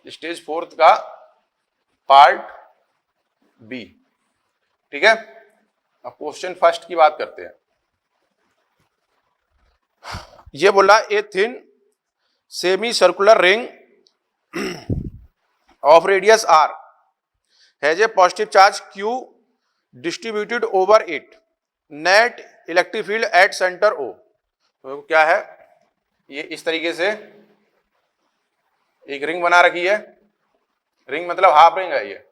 Stage fourth का part B. ठीक है, अब क्वेश्चन फर्स्ट की बात करते हैं। ये बोला a thin semi circular ring of radius R has a positive charge Q distributed over it, net electric field at centre O. तो क्या है, ये इस तरीके से एक रिंग बना रखी है, रिंग मतलब हाफ रिंग है ये।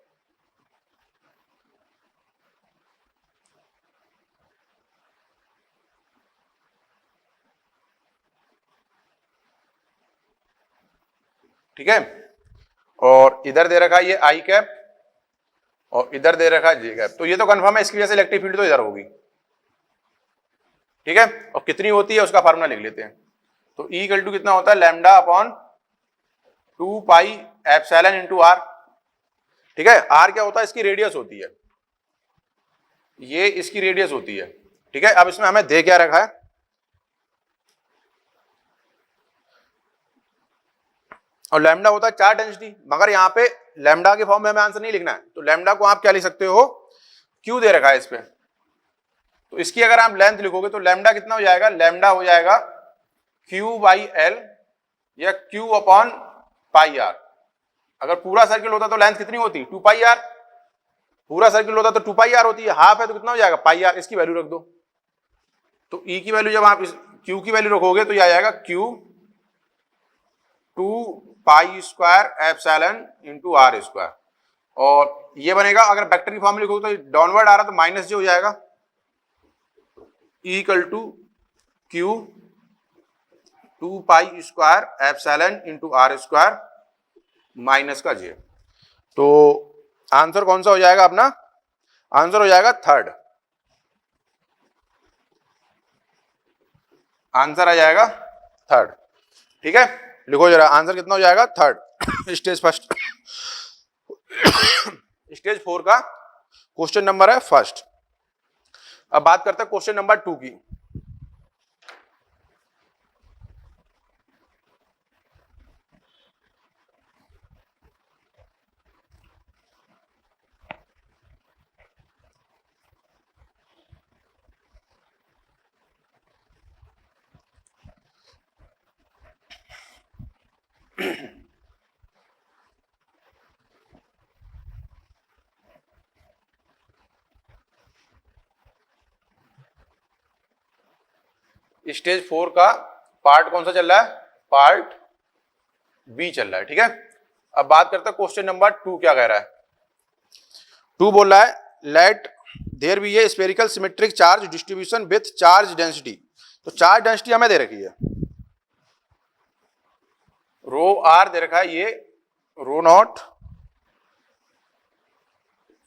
ठीक है, और इधर दे रखा है ये आई कैप और इधर दे रखा है जे कैप। तो ये तो कंफर्म है, इसकी वजह से इलेक्ट्रिक फील्ड तो इधर होगी। ठीक है, और कितनी होती है उसका फार्मूला लिख लेते हैं। तो E इक्वल टू कितना होता है, lambda upon 2 pi epsilon into R. ठीक है, आर क्या होता है, इसकी रेडियस होती है, ये इसकी रेडियस होती है। ठीक है, अब इसमें हमें दे क्या रखा है, और लैम्डा होता है चार्ज डेंसिटी, मगर यहाँ पे लैम्डा के फॉर्म में हमें आंसर नहीं लिखना है। तो लैम्डा को आप क्या लिख सकते हो, क्यू दे रखा है इस पे। तो इसकी अगर आप लेंथ लिखोगे तो लैम्डा कितना हो जाएगा, लैम्डा हो जाएगा क्यू बाई एल या क्यू अपॉन पाई आर। अगर पूरा सर्किल होता तो लेंथ कितनी होती, 2 पाई आर। पूरा सर्किल होता तो 2 पाई आर होती है, हाफ है तो कितना हो जाएगा, पाई आर। इसकी वैल्यू रख दो। तो E की वैल्यू जब आप इस Q की वैल्यू रखोगे तो यह आ जाएगा Q 2 pi square epsilon into R square. और ये बनेगा, अगर वेक्टर की फॉर्म लिखोगे तो डाउनवर्ड आ रहा तो माइनस जे हो जाएगा, E equal to Q 2 pi square epsilon into R square minus का जे। तो आंसर कौन सा हो जाएगा अपना, आंसर हो जाएगा थर्ड। आंसर आ जाएगा थर्ड। ठीक है, लिखो जरा आंसर कितना हो जाएगा, थर्ड। स्टेज फर्स्ट स्टेज 4 का क्वेश्चन नंबर है फर्स्ट। अब बात करते हैं क्वेश्चन नंबर 2 की। स्टेज 4 का पार्ट कौन सा चल रहा है, पार्ट बी चल रहा है। ठीक है, अब बात करते हैं क्वेश्चन नंबर 2 क्या कह रहा है। 2 बोल रहा है let there be a spherical symmetric charge distribution with charge density. तो चार्ज डेंसिटी हमें दे रखी है, रो आर दे रखा है, ये rho naught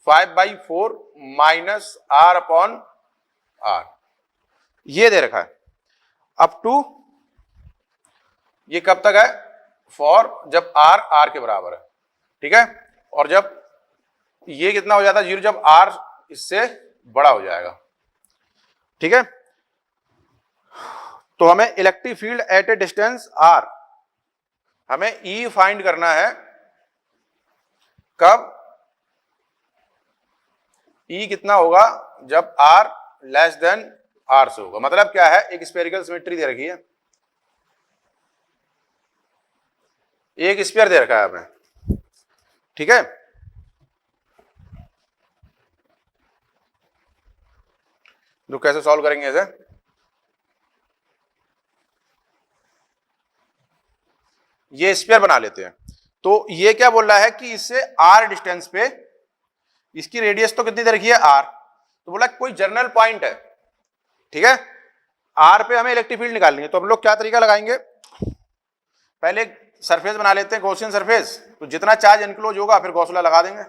5/4 minus R upon R, ये दे रखा है। अप टू ये कब तक है, फॉर जब आर आर के बराबर है। ठीक है, और जब ये कितना हो जाता है 0, जब आर इससे बड़ा हो जाएगा। ठीक है, तो हमें electric field at a distance R, हमें ई फाइंड करना है कब, ई कितना होगा जब आर लेस देन आर से होगा। मतलब क्या है, एक स्फेरिकल सिमेट्री दे रखी है, एक स्फीयर दे रखा है हमें। ठीक है, तो कैसे सॉल्व करेंगे इसे, ये स्फीयर बना लेते हैं। तो ये क्या बोल रहा है कि इससे आर डिस्टेंस पे इसकी रेडियस तो कितनी दे रखी है, आर। तो बोला कोई जर्नल पॉइंट है। ठीक है, आर पे हमें इलेक्ट्रिक फील्ड निकालनी है। तो हम लोग क्या तरीका लगाएंगे, पहले एक सरफेस बना लेते हैं, गॉसियन सरफेस। तो जितना चार्ज एनक्लोज होगा फिर गॉस लॉ लगा देंगे।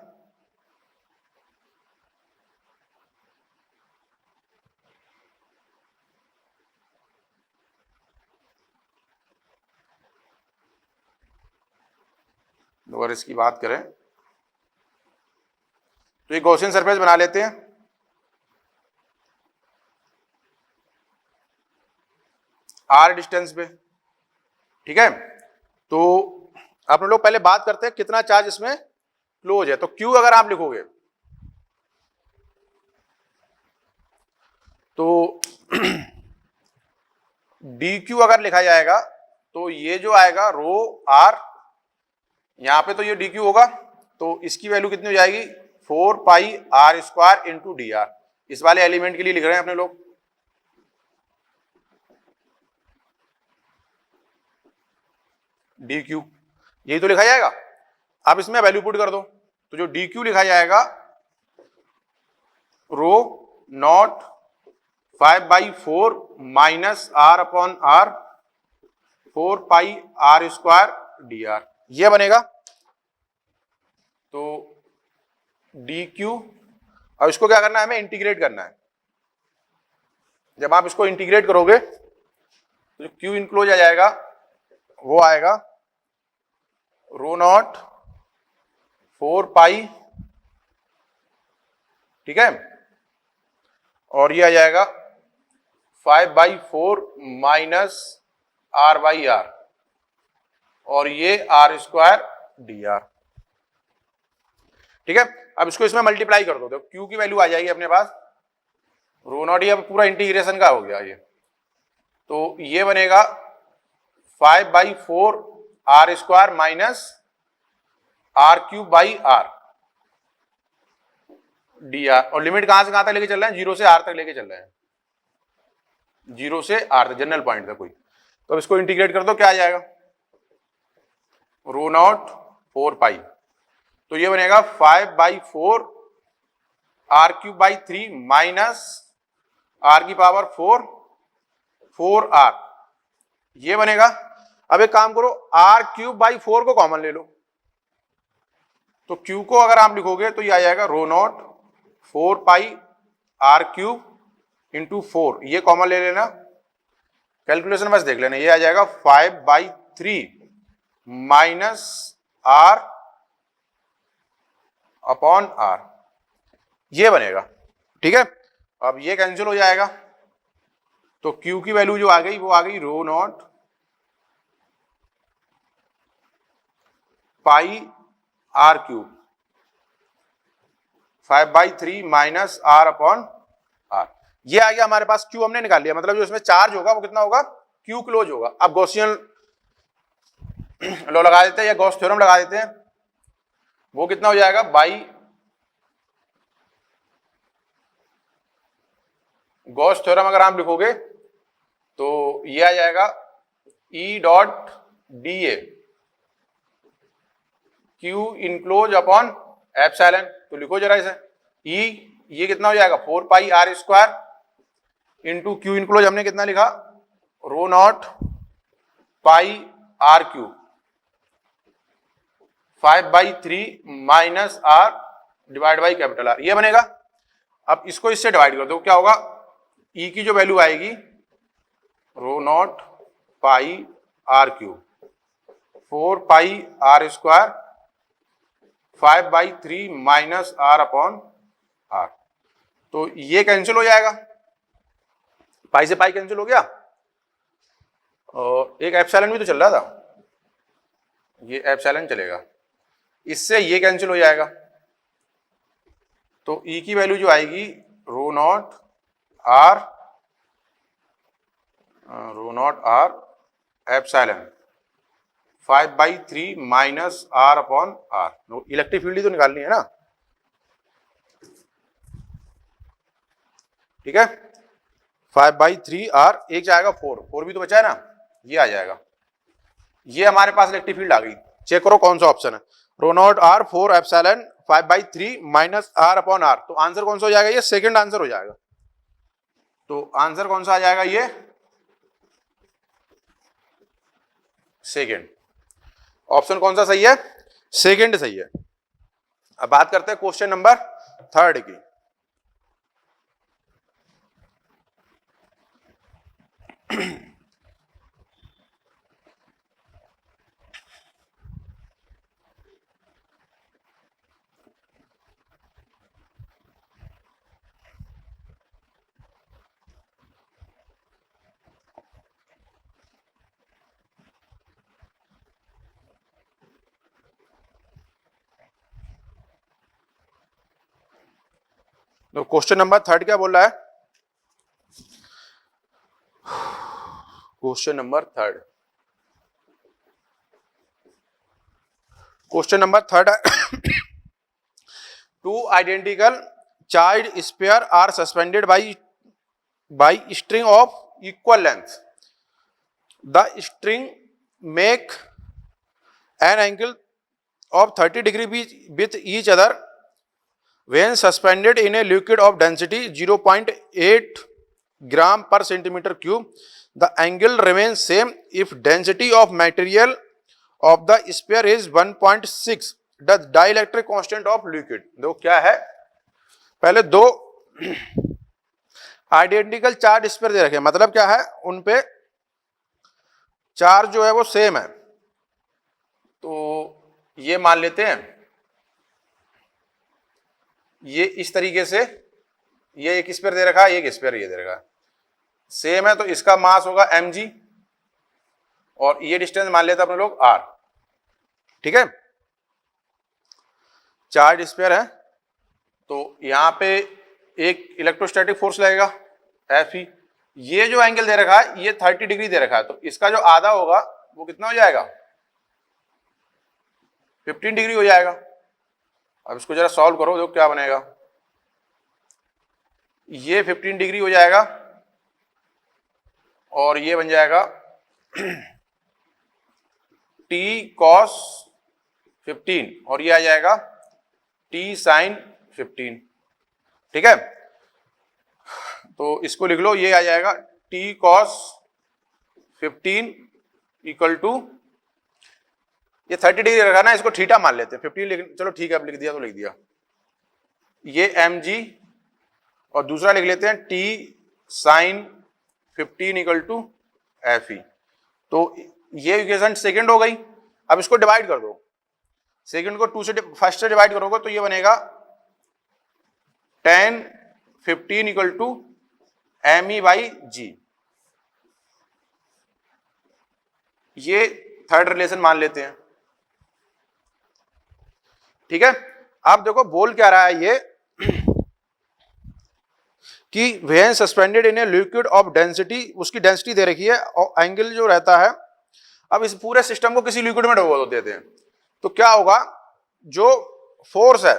अगर इसकी बात करें तो ये गॉसियन सरफेस बना लेते हैं। आर डिस्टेंस पे। ठीक है, तो आप लोग पहले बात करते हैं कितना चार्ज इसमें क्लोज है। तो Q अगर आप लिखोगे तो DQ अगर लिखा जाएगा तो ये जो आएगा रो आर, यहां पे तो ये DQ होगा, तो इसकी वैल्यू कितनी हो जाएगी 4 pi R square into D R. इस वाले एलिमेंट के लिए लिख रहे हैं अपने लोग, DQ यही तो लिखा जाएगा। आप इसमें वैल्यू पुट कर दो, तो जो DQ लिखा जाएगा rho naught 5/4 minus R upon R 4 pi R square D R, ये बनेगा। तो DQ, अब इसको क्या करना है, हमें इंटीग्रेट करना है। जब आप इसको इंटीग्रेट करोगे तो जो Q इनक्लोज आ जाएगा वो आएगा रो नॉट 4 पाई, ठीक है, और ये आ जाएगा 5/4 माइनस आर बाई आर, और ये आर स्क्वायर डी आर, ठीक है। अब इसको इसमें मल्टीप्लाई कर दो तो Q की वैल्यू आ जाएगी अपने पास रो नॉट, ये पूरा इंटीग्रेशन का हो गया ये, तो ये बनेगा 5/4 R square minus R cube by R D R, और लिमिट कहां से कहां तक लेके चल रहे हैं, 0 से आर तक लेके चल रहे हैं, 0 से आर तक, जनरल पॉइंट तक कोई। तो अब इसको इंटीग्रेट कर दो, क्या आ जाएगा रो नॉट 4 पाई, तो ये बनेगा 5/4 R cube by 3 minus R की पावर 4 आर, ये बनेगा। अब एक काम करो, आर क्यूब बाई 4 को कॉमन ले लो, तो Q को अगर आप लिखोगे तो ये आ जाएगा rho naught 4 pi R cube into 4, ये कॉमन ले लेना, कैलकुलेशन बस देख लेना, ये आ जाएगा 5/3 माइनस आर अपॉन आर, ये बनेगा, ठीक है। अब ये कैंसिल हो जाएगा, तो Q की वैल्यू जो आ गई वो आ गई rho naught pi R cube 5/3 minus R upon R, ये आ गया हमारे पास। Q हमने निकाल लिया, मतलब जो इसमें चार्ज होगा वो कितना होगा, Q क्लोज होगा। अब गॉसियन लॉ लगा देते हैं या गॉस थ्योरम लगा देते हैं, वो कितना हो जाएगा बाई गॉस थ्योरम अगर आप लिखोगे तो ये आ जाएगा E dot D A Q enclose upon epsilon, तो लिखो जरा इसे E, ये कितना हो जाएगा 4 pi R square into Q enclosed हमने कितना लिखा rho naught pi R cube 5/3 minus R divide by capital R, ये बनेगा। अब इसको इससे डिवाइड कर दो, क्या होगा, E की जो वैल्यू आएगी rho naught pi R cube 4 pi R square 5/3 minus R upon R, तो ये कैंसिल हो जाएगा, पाई से पाई कैंसिल हो गया, और एक एप्सिलॉन भी तो चल रहा था, ये एप्सिलॉन चलेगा, इससे ये कैंसिल हो जाएगा, तो E की वैल्यू जो आएगी rho naught R epsilon 5/3 minus R upon R, electric field ही तो निकालनी है ना, ठीक है। 5/3 आर, एक जाएगा 4 भी तो बचा है ना, ये आ जाएगा, ये हमारे पास इलेक्ट्रिक फील्ड आ गई। चेक करो कौन सा ऑप्शन है, rho naught R 4 epsilon 5/3 minus R upon R, तो आंसर कौन सा हो जाएगा, ये सेकंड आंसर हो जाएगा। तो आंसर कौन सा आ जाएगा, ये सेकंड ऑप्शन कौन सा सही है, सेकंड सही है। अब बात करते हैं क्वेश्चन नंबर 3 की। तो क्वेश्चन नंबर 3 क्या बोल रहा है? क्वेश्चन नंबर 3, क्वेश्चन नंबर 3 है two identical charge sphere are suspended by string of equal length. The string make an angle of 30 degree with each other when suspended in a liquid of density 0.8 gram per centimeter cube. The angle remains same if density of material of the sphere is 1.6. The dielectric constant of liquid. देखो क्या है, पहले दो identical charge sphere दे रखे हैं, मतलब क्या है, उन पे चार्ज जो है वो सेम है. तो ये मान लेते हैं, ये इस तरीके से, ये एक स्फीयर दे रखा है, एक स्फीयर ये दे रखा है, सेम है, तो इसका मास होगा mg और ये डिस्टेंस मान लेते हैं अपने लोग r. ठीक है, चार्ज स्फीयर है तो यहां पे एक इलेक्ट्रोस्टैटिक फोर्स लगेगा Fe. ये जो एंगल दे रखा है ये 30 डिग्री दे रखा है, तो इसका जो आधा होगा वो कितना हो जाएगा, 15 डिग्री हो जाएगा. अब इसको जरा सॉल्व करो, देखो क्या बनेगा. ये 15 डिग्री हो जाएगा और ये बन जाएगा t cos 15 और ये आ जाएगा t sin 15. ठीक है, तो इसको लिख लो, ये आ जाएगा t cos 15 इक्वल टू, ये 30 डिग्री रखा ना, इसको थीटा मान लेते हैं 15, चलो ठीक है, अब लिख दिया तो लिख दिया. ये mg और दूसरा लिख लेते हैं t sin 15 equal to Fe. तो ये इक्वेशन सेकंड हो गई. अब इसको डिवाइड कर दो, सेकंड को 2 से फर्स्ट से डिवाइड करोगे तो ये बनेगा tan 15 equal to me by g. ये थर्ड रिलेशन मान लेते हैं. ठीक है, आप देखो बोल क्या रहा है ये कि when suspended in a liquid of density, उसकी डेंसिटी दे रखी है और एंगल जो रहता है. अब इस पूरे सिस्टम को किसी लिक्विड में डुबो देते हैं तो क्या होगा, जो फोर्स है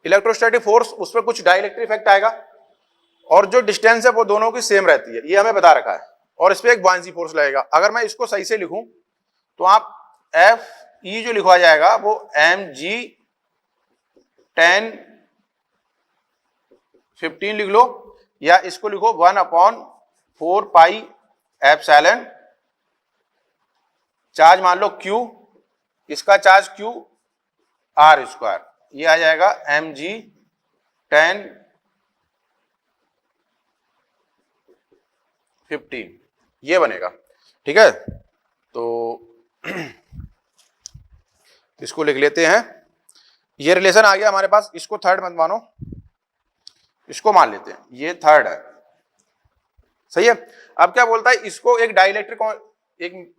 इलेक्ट्रोस्टैटिक फोर्स, उस पर कुछ डाइलेक्ट्रिक इफेक्ट आएगा और जो डिस्टेंस है वो दोनों की सेम रहती है, ये हमें बता रखा है, और इस पर एक बुयांसी फोर्स लगेगा. अगर मैं इसको सही से लिखूं तो आप Fe जो लिखवा जाएगा वो mg tan 15 लिख लो, या इसको लिखो 1/4 पाई एप्सिलॉन, चार्ज मान लो q, इसका चार्ज q r स्क्वायर, ये आ जाएगा mg tan 15, ये बनेगा. ठीक है, तो इसको लिख लेते हैं. ये रिलेशन आ गया हमारे पास, इसको थर्ड मत मानो, इसको मान लेते हैं, ये थर्ड है. सही है. अब क्या बोलता है, इसको एक डाइलेक्ट्रिक, एक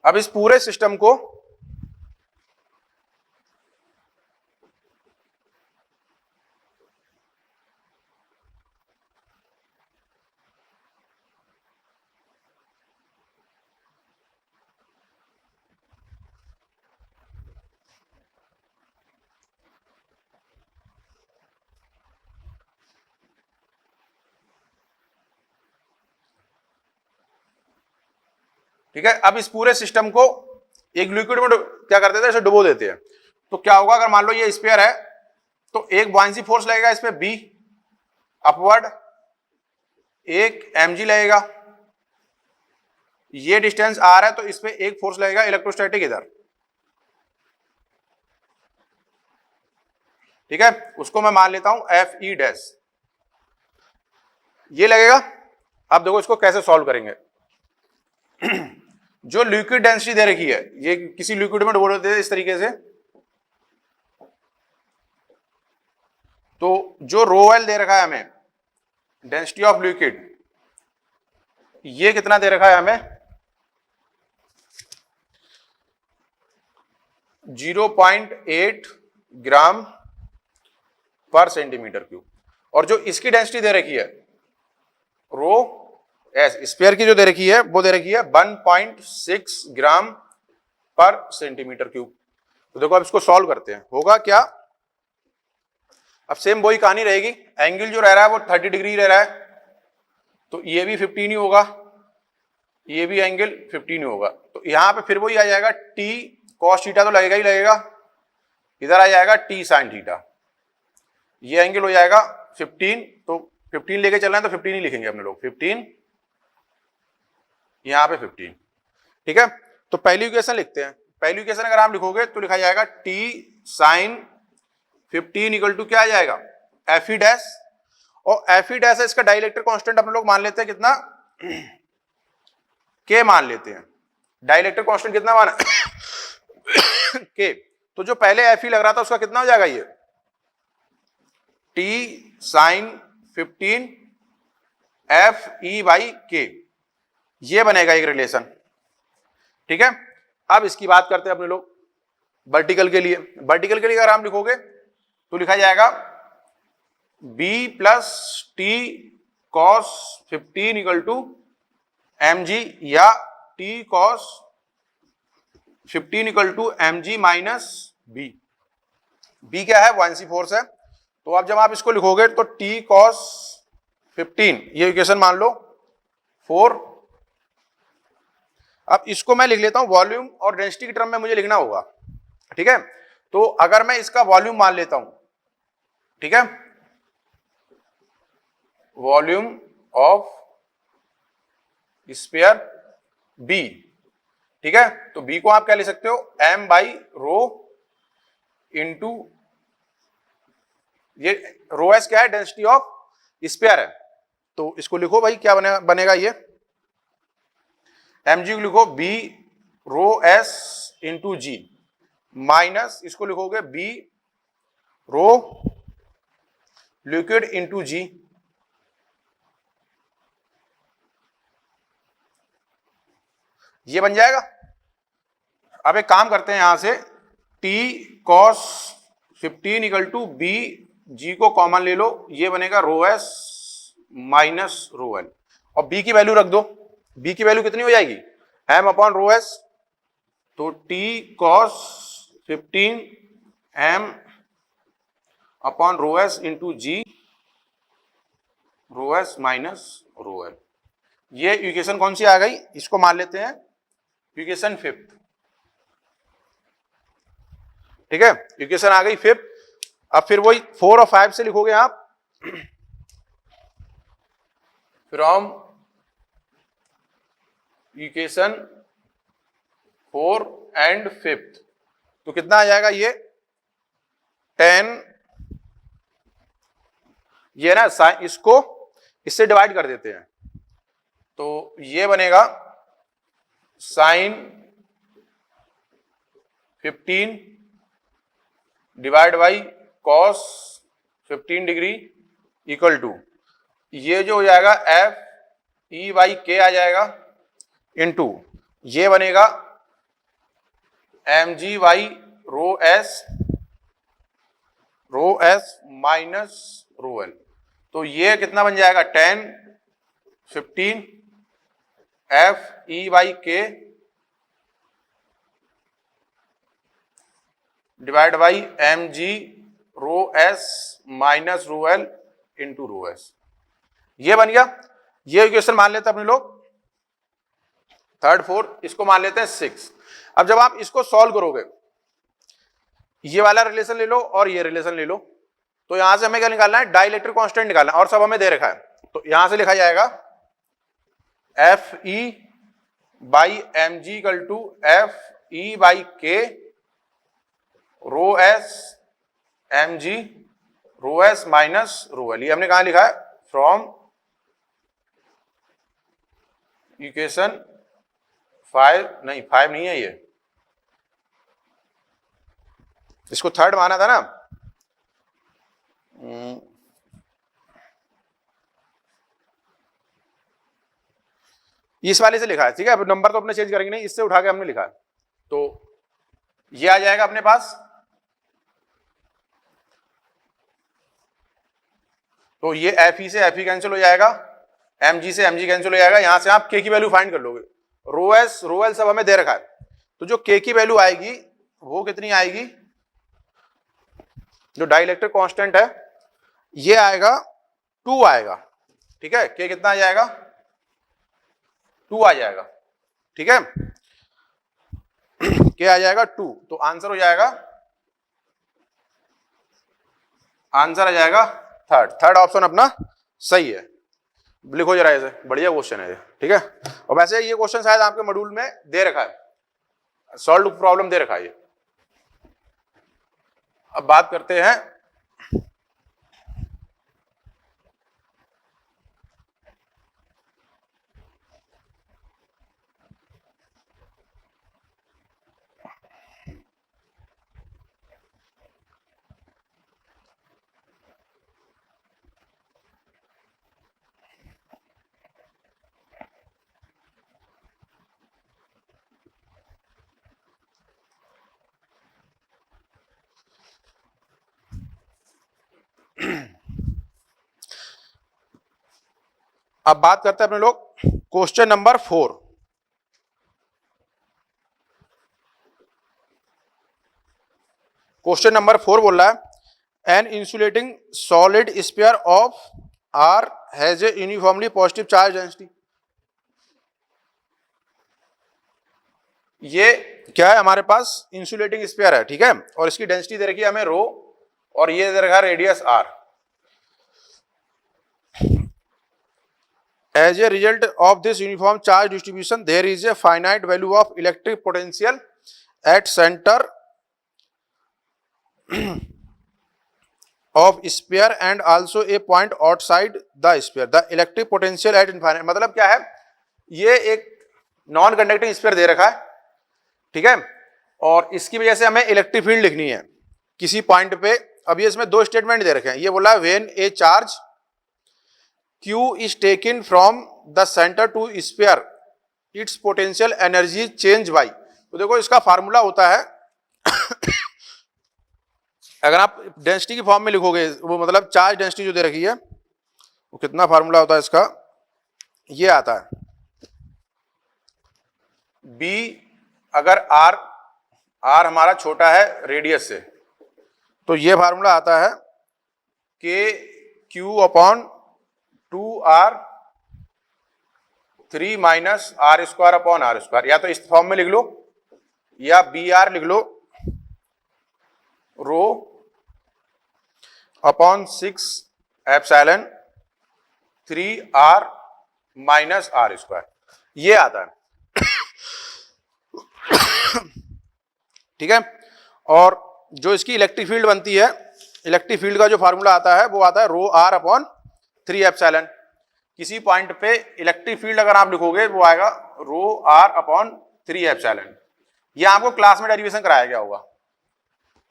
अब इस पूरे सिस्टम को ठीक है, अब इस पूरे सिस्टम को एक लिक्विड में क्या करते थे, इसे डुबो देते हैं. तो क्या होगा, अगर मान लो ये स्फीयर है तो एक बुयांसी फोर्स लगेगा इस पे B अपवर्ड, एक mg लगेगा, ये डिस्टेंस r है तो इस पे एक फोर्स लगेगा इलेक्ट्रोस्टैटिक इधर. ठीक है, उसको मैं मान लेता हूं Fe डैश, ये लगेगा. अब देखो इसको कैसे सॉल्व करेंगे. जो लिक्विड डेंसिटी दे रखी है, ये किसी लिक्विड में डुबो देते हैं इस तरीके से, तो जो ρl दे रखा है हमें, डेंसिटी ऑफ लिक्विड, ये कितना दे रखा है हमें, 0.8 ग्राम पर सेंटीमीटर क्यूब। और जो इसकी डेंसिटी दे रखी है रो एस, स्फीयर की जो दे रखी है वो दे रखी है 1.6 ग्राम पर सेंटीमीटर क्यूब। तो देखो अब इसको सॉल्व करते हैं, होगा क्या। अब सेम वही कहानी रहेगी, एंगल जो रह रहा है वो 30 डिग्री रह रहा है, तो ये भी 15 ही होगा, ये भी एंगल 15 ही होगा। तो यहां पे फिर वही आ जाएगा टी कॉस थीटा तो लगेगा ही लगेगा, इधर आ जाएगा टी साइन थीटा, ये एंगल हो जाएगा 15। तो 15 लेके चल रहे हैं तो 15 ही लिखेंगे अपने लोग, 15 यहां पे 15। ठीक है, तो पहली इक्वेशन लिखते हैं। पहली इक्वेशन अगर आप लिखोगे तो लिखा जाएगा टी साइन 15 इक्वल टू क्या आ जाएगा, एफ ई डैश। और एफ ई डैश है इसका डाइलेक्ट्रिक कांस्टेंट अपने लोग मान लेते हैं कितना, के मान लेते हैं। डाइलेक्ट्रिक कांस्टेंट कितना माना के। तो जो पहले एफ ई लग रहा था उसका कितना हो जाएगा, ये T sine 15 F E by K, ये बनेगा एक रिलेशन। ठीक है, अब इसकी बात करते हैं अपने लोग वर्टिकल के लिए। वर्टिकल के लिए अगर आप लिखोगे तो लिखा जाएगा b plus T cos 15 equal to M G, या t cos 15 equal to M G minus B. b क्या है, बुआंसी फोर्स है। तो अब जब आप इसको लिखोगे तो t कॉस 15, ये इक्वेशन मान लो 4। अब इसको मैं लिख लेता हूं वॉल्यूम और डेंसिटी की टर्म में मुझे लिखना होगा। ठीक है, तो अगर मैं इसका वॉल्यूम मान लेता हूं, ठीक है, वॉल्यूम ऑफ स्फीयर B, ठीक है, तो B को आप क्या ले सकते हो, m बाई रो इंटू, ये रो एस क्या है, डेंसिटी ऑफ स्फीयर है। तो इसको लिखो भाई, क्या बनेगा ये mg को लिखो b रो s इंटू जी, माइनस इसको लिखोगे b रो लिक्विड इंटू जी, ये बन जाएगा। अब एक काम करते हैं, यहां से t cos 15 equal to b, g को कॉमन ले लो, ये बनेगा rho S minus rho l, और b की वैल्यू रख दो। b की वैल्यू कितनी हो जाएगी, m अपॉन रो एस, तो t cos 15 m upon rho s into g rho S minus rho L. ये इक्वेशन कौन सी आ गई, इसको मान लेते हैं इक्वेशन 5। ठीक है, इक्वेशन आ गई 5। अब फिर वही 4 और 5 से लिखोगे आप, फ्रॉम इक्वेशन 4 एंड 5, तो कितना आ जाएगा ये 10, ये ना इसको इससे डिवाइड कर देते हैं, तो ये बनेगा sine 15 divide by cos 15 degree equal to, ये जो हो जाएगा एफ ई बाई के आ जाएगा, इंटू ये बनेगा M G by rho S minus rho L. तो ये कितना बन जाएगा 10 15 F E by K divide by M G rho S minus rho L into rho S, ये बन गया। ये इक्वेशन मान लेते हैं अपने लोग 3rd 4th, इसको मान लेते हैं 6। अब जब आप इसको सॉल्व करोगे, ये वाला रिलेशन ले लो और ये रिलेशन ले लो, तो यहां से हमें क्या निकालना है, डाइलेक्ट्रिक कांस्टेंट निकालना है, और सब हमें दे रखा है। तो यहां से लिखा जाएगा F E by M G equal to F E by K rho S M G rho S minus rho L. ये हमने कहा लिखा है, फ्रॉम इक्वेशन 5 नहीं है, ये इसको 3rd माना था ना, इस वाले से लिखा है। ठीक है, अब नंबर तो अपने चेंज करेंगे नहीं, इससे उठा के हमने लिखा है। तो ये आ जाएगा अपने पास। तो ये एफ ई से एफ ई कैंसिल हो जाएगा, एम जी से एम जी कैंसिल हो जाएगा। यहां से आप के की वैल्यू फाइंड कर लोगे। रो एस रो एल सब हमें दे रखा है, तो जो के की वैल्यू आएगी वो कितनी आएगी, जो डाइलेक्ट्रिक कांस्टेंट है ये आएगा 2 आएगा। ठीक है, के कितना आ जाएगा, 2 आ जाएगा। ठीक है, के आ जाएगा 2, तो आंसर हो जाएगा, आंसर आ जाएगा थर्ड ऑप्शन अपना सही है। लिखो जरा इसे, बढ़िया क्वेश्चन है ये। ठीक है, और वैसे ये क्वेश्चन शायद आपके मॉड्यूल में दे रखा है, सॉल्व प्रॉब्लम दे रखा है ये। अब बात करते हैं अब बात करते हैं अपने लोग क्वेश्चन नंबर 4। क्वेश्चन नंबर 4 बोल रहा है an insulating solid sphere of R has a uniformly positive charge density. ये क्या है, हमारे पास इंसुलेटिंग स्फीयर है। ठीक है, और इसकी डेंसिटी दे रखी है हमें रो, और ये दे रखा है radius R. As a result of this uniform charge distribution, there is a finite value of electric potential at center of sphere and also a point outside the sphere. The electric potential at infinite, मतलब क्या है, ये एक non conducting sphere दे रखा है। ठीक है, और इसकी वजह से हमें इलेक्ट्रिक फील्ड लिखनी है किसी पॉइंट पे। अब ये इसमें दो स्टेटमेंट दे रखे हैं। ये बोला when a charge Q is taken from the center to sphere, its potential energy change by। तो देखो इसका फार्मूला होता है अगर आप डेंसिटी की फॉर्म में लिखोगे, वो मतलब चार्ज डेंसिटी जो दे रखी है, वो कितना फार्मूला होता है इसका, ये आता है B, अगर R हमारा छोटा है रेडियस से, तो ये फार्मूला आता है K Q upon 2R 3 minus R square upon R square. या तो इस फॉर्म में लिख लो या बी आर लिख लो, rho upon 6 epsilon 3R minus R square, ये आता है। ठीक है, और जो इसकी इलेक्ट्रिक फील्ड बनती है, इलेक्ट्रिक फील्ड का जो फार्मूला आता है वो आता है रो आर अपॉन 3 एप्सिलॉन। किसी पॉइंट पे इलेक्ट्रिक फील्ड अगर आप लिखोगे वो आएगा रो आर अपॉन 3 एप्सिलॉन। ये आपको क्लास में डेरिवेशन कराया गया होगा।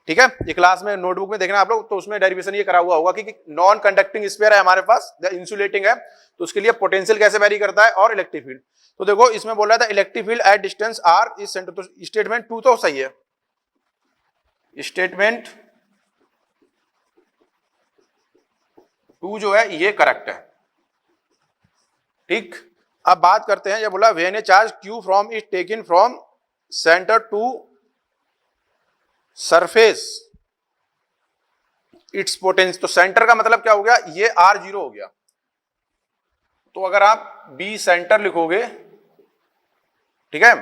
ठीक है, ये क्लास में नोटबुक में देखना आप लोग, तो उसमें डेरिवेशन ये करा हुआ होगा कि नॉन कंडक्टिंग स्फीयर है हमारे पास, इंसुलेटिंग है, तो उसके लिए पोटेंशियल कैसे वेरी करता है और इलेक्ट्रिक फील्ड। तो देखो इसमें बोल रहा था electric field at distance R is centre, तो स्टेटमेंट 2 तो सही है, स्टेटमेंट 2 जो है ये करेक्ट है। ठीक, अब बात करते हैं, ये बोला when a charge Q from is taken from centre to surface its potential, तो सेंटर का मतलब क्या हो गया, ये R0 हो गया। तो अगर आप B सेंटर लिखोगे, ठीक है,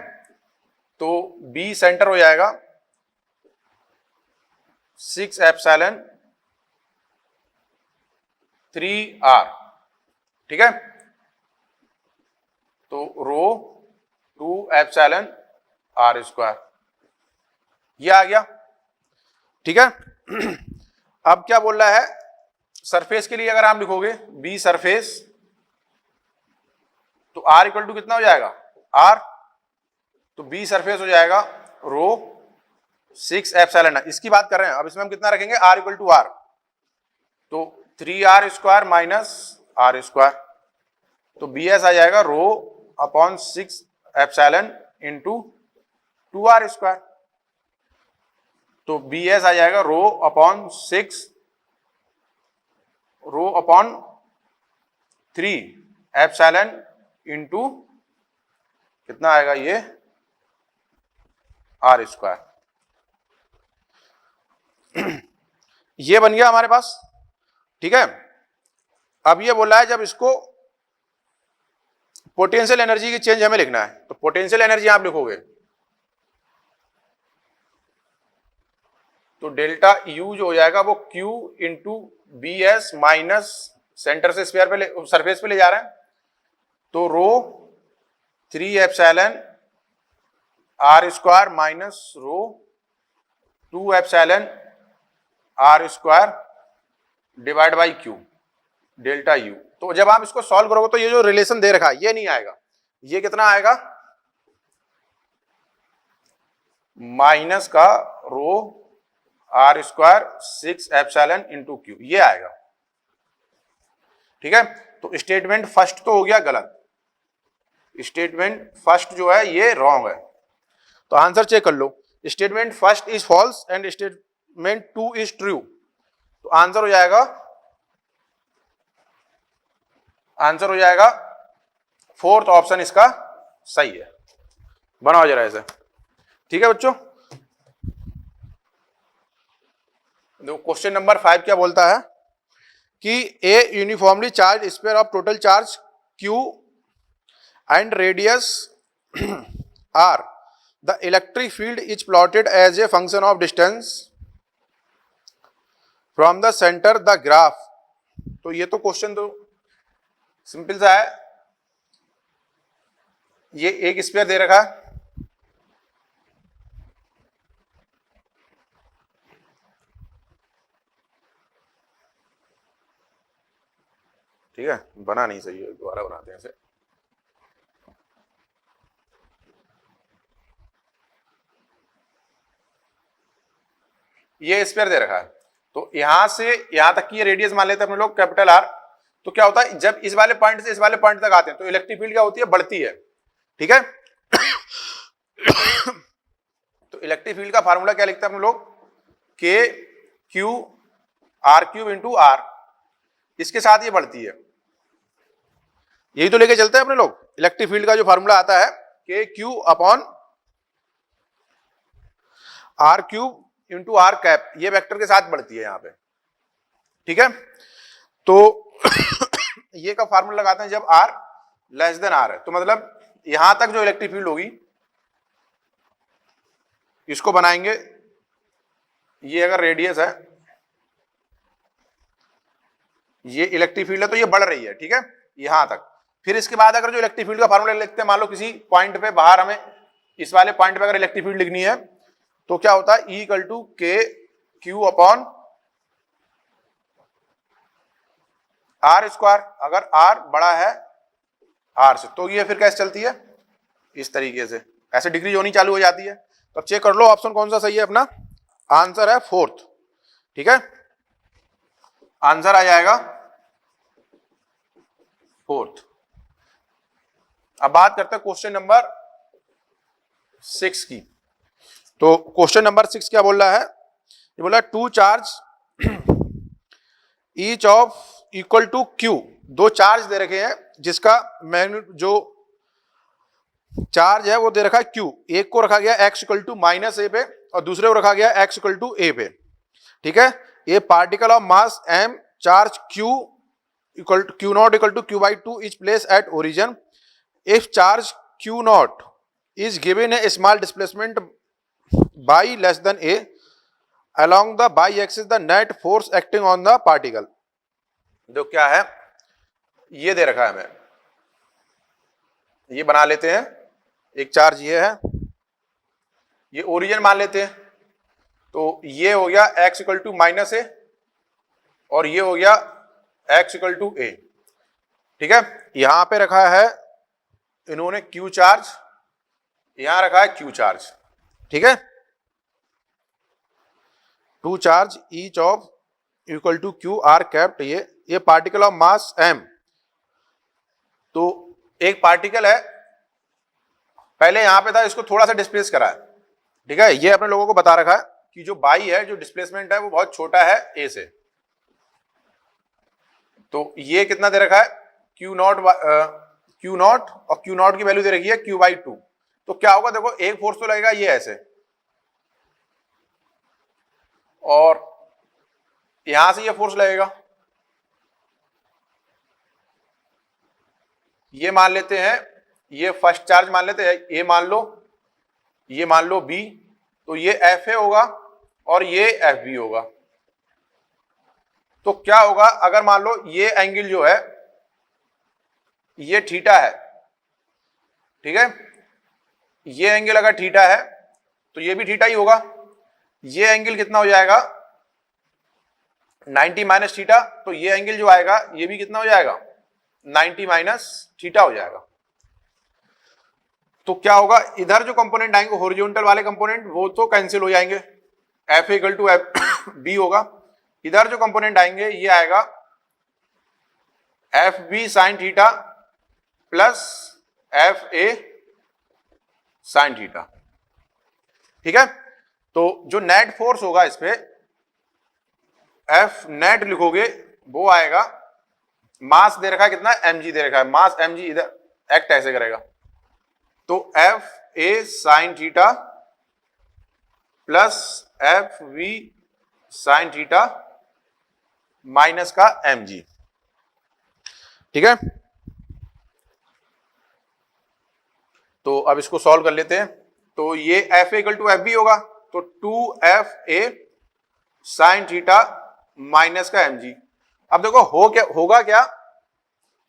तो B सेंटर हो जाएगा 6 एप्सिलॉन 3R। ठीक है, तो रो 2 एप्सिलॉन आर स्क्वायर, ये आ गया। ठीक है, अब क्या बोल रहा है, सरफेस के लिए अगर आप लिखोगे बी सरफेस, तो आर इक्वल टू कितना हो जाएगा आर, तो बी सरफेस हो जाएगा रो 6 एप्सिलॉन। इसकी बात कर रहे हैं, अब इसमें हम कितना रखेंगे, आर इक्वल टू आर, तो 3R square minus R square, तो बी एस आ जाएगा rho upon 6 epsilon into 2R square. तो बी एस आ जाएगा rho upon 6 rho upon 3 epsilon into कितना आएगा ये आर स्क्वायर। ये बन गया हमारे पास, ठीक है। अब ये बोला है जब इसको पोटेंशियल एनर्जी की चेंज हमें लिखना है, तो पोटेंशियल एनर्जी आप लिखोगे तो डेल्टा यू जो हो जाएगा वो Q into B S minus centre से स्फीयर पे सरफेस पे ले जा रहे हैं, तो rho 3 epsilon R square minus rho 2 epsilon R square divide by Q delta U. तो जब आप इसको सॉल्व करोगे तो ये जो रिलेशन दे रखा है ये नहीं आएगा, ये कितना आएगा माइनस का rho R square 6 epsilon into Q, ये आएगा, ठीक है। तो स्टेटमेंट फर्स्ट तो हो गया गलत, स्टेटमेंट फर्स्ट जो है ये रॉन्ग है, तो आंसर चेक कर लो। Statement first is false and statement 2 is true, तो आंसर हो जाएगा फोर्थ ऑप्शन इसका सही है। बनाओ जरा ऐसे, ठीक है बच्चों। देखो क्वेश्चन नंबर 5 क्या बोलता है कि a uniformly charge sphere of total charge Q and radius R, the electric field is plotted as a function of distance from the centre the graph. तो ये तो क्वेश्चन तो सिंपल सा है, ये एक स्फीयर दे रखा है, ठीक है, बना नहीं सही है, दोबारा बनाते हैं इसे। ये स्फीयर दे रखा है, तो यहां से यहां तक की ये रेडियस मान लेते हैं हम लोग कैपिटल आर। तो क्या होता है जब इस वाले पॉइंट से इस वाले पॉइंट तक आते हैं तो इलेक्ट्रिक फील्ड क्या होती है, बढ़ती है, ठीक है। तो इलेक्ट्रिक फील्ड का फार्मूला क्या लिखते हैं हम लोग, K Q R cube into R, इसके साथ ये बढ़ती है, यही तो लेके चलते हैं अपने लोग। इलेक्ट्रिक फील्ड का जो फार्मूला आता है K Q upon R cube into R cap, ये वेक्टर के साथ बढ़ती है यहां पे, ठीक है। तो ये का फार्मूला लगाते हैं जब आर लेस देन आर है, तो मतलब यहां तक जो इलेक्ट्रिक फील्ड होगी इसको बनाएंगे, ये अगर रेडियस है, ये इलेक्ट्रिक फील्ड है तो ये बढ़ रही है, ठीक है, यहां तक। फिर इसके बाद अगर जो इलेक्ट्रिक फील्ड का फार्मूला लिखते हैं, मान लो किसी पॉइंट पे बाहर हमें इस वाले पॉइंट पे अगर इलेक्ट्रिक फील्ड लिखनी है, तो क्या होता है E इक्वल टू के क्यू अपॉन आर स्क्वायर। अगर आर बड़ा है आर से तो ये फिर कैसे चलती है, इस तरीके से ऐसे डिक्रीज होनी चालू हो जाती है। तो चेक कर लो ऑप्शन कौन सा सही है अपना, आंसर है फोर्थ, ठीक है, आंसर आ जाएगा फोर्थ। अब बात करते हैं क्वेश्चन नंबर 6 की। तो क्वेश्चन नंबर 6 क्या बोल रहा है, ये बोला two charge each of equal to Q, दो चार्ज दे रखे हैं जिसका जो चार्ज है वो दे रखा है क्यू, एक को रखा गया x इक्वल टू माइनस ए पे और दूसरे को रखा गया x इक्वल टू ए पे, ठीक है। ये particle of mass m charge q equal to q not equal to q by 2 is place at origin if charge q not is given a small displacement by less than a along the y-axis the net force acting on the particle। जो क्या है ये दे रखा है हमें, ये बना लेते हैं, एक चार्ज ये है, ये ओरिजिन मान लेते हैं, तो ये हो गया x इक्वल टू माइनस ए और ये हो गया x इक्वल टू ए, ठीक है। यहां पे रखा है इन्होंने q चार्ज, यहां रखा है q चार्ज, ठीक है। Two charge each of equal to Q are kept, ये पार्टिकल ऑफ मास m। तो एक पार्टिकल है, पहले यहां पे था, इसको थोड़ा सा डिस्प्लेस करा है, ठीक है, ये अपने लोगों को बता रखा है कि जो बाई है, जो डिस्प्लेसमेंट है वो बहुत छोटा है ए से। तो ये कितना दे रखा है क्यू नॉट और क्यू नॉट की वैल्यू दे रखी है क्यू बाई 2। तो क्या होगा देखो, एक फोर्स तो लगेगा ये ऐसे, और यहां से ये फोर्स लगेगा, ये मान लेते हैं, ये फर्स्ट चार्ज मान लेते हैं, ए मान लो, ये मान लो बी, तो ये एफ ए होगा और ये एफ बी होगा। तो क्या होगा, अगर मान लो ये एंगल जो है ये थीटा है, ठीक है, ये एंगल अगर थीटा है तो ये भी थीटा ही होगा। ये एंगल कितना हो जाएगा 90 माइनस थीटा, तो ये एंगल जो आएगा ये भी कितना हो जाएगा 90 माइनस थीटा हो जाएगा। तो क्या होगा, इधर जो कंपोनेंट आएंगे हॉरिजॉन्टल वाले कंपोनेंट वो तो कैंसिल हो जाएंगे, F equal to F B होगा। इधर जो कंपोनेंट आएंगे ये आएगा F B sine theta plus F A sine theta, ठीक है। तो जो नेट फोर्स होगा इस पे एफ नेट लिखोगे वो आएगा, मास दे रखा है कितना mg दे रखा है, मास mg इधर एक्ट ऐसे करेगा, तो F A sine theta plus F V sine theta minus का mg, ठीक है। तो अब इसको सॉल्व कर लेते हैं। तो ये F A equal to F B होगा, तो 2 FA साइन थीटा माइनस का mg। अब देखो होगा क्या,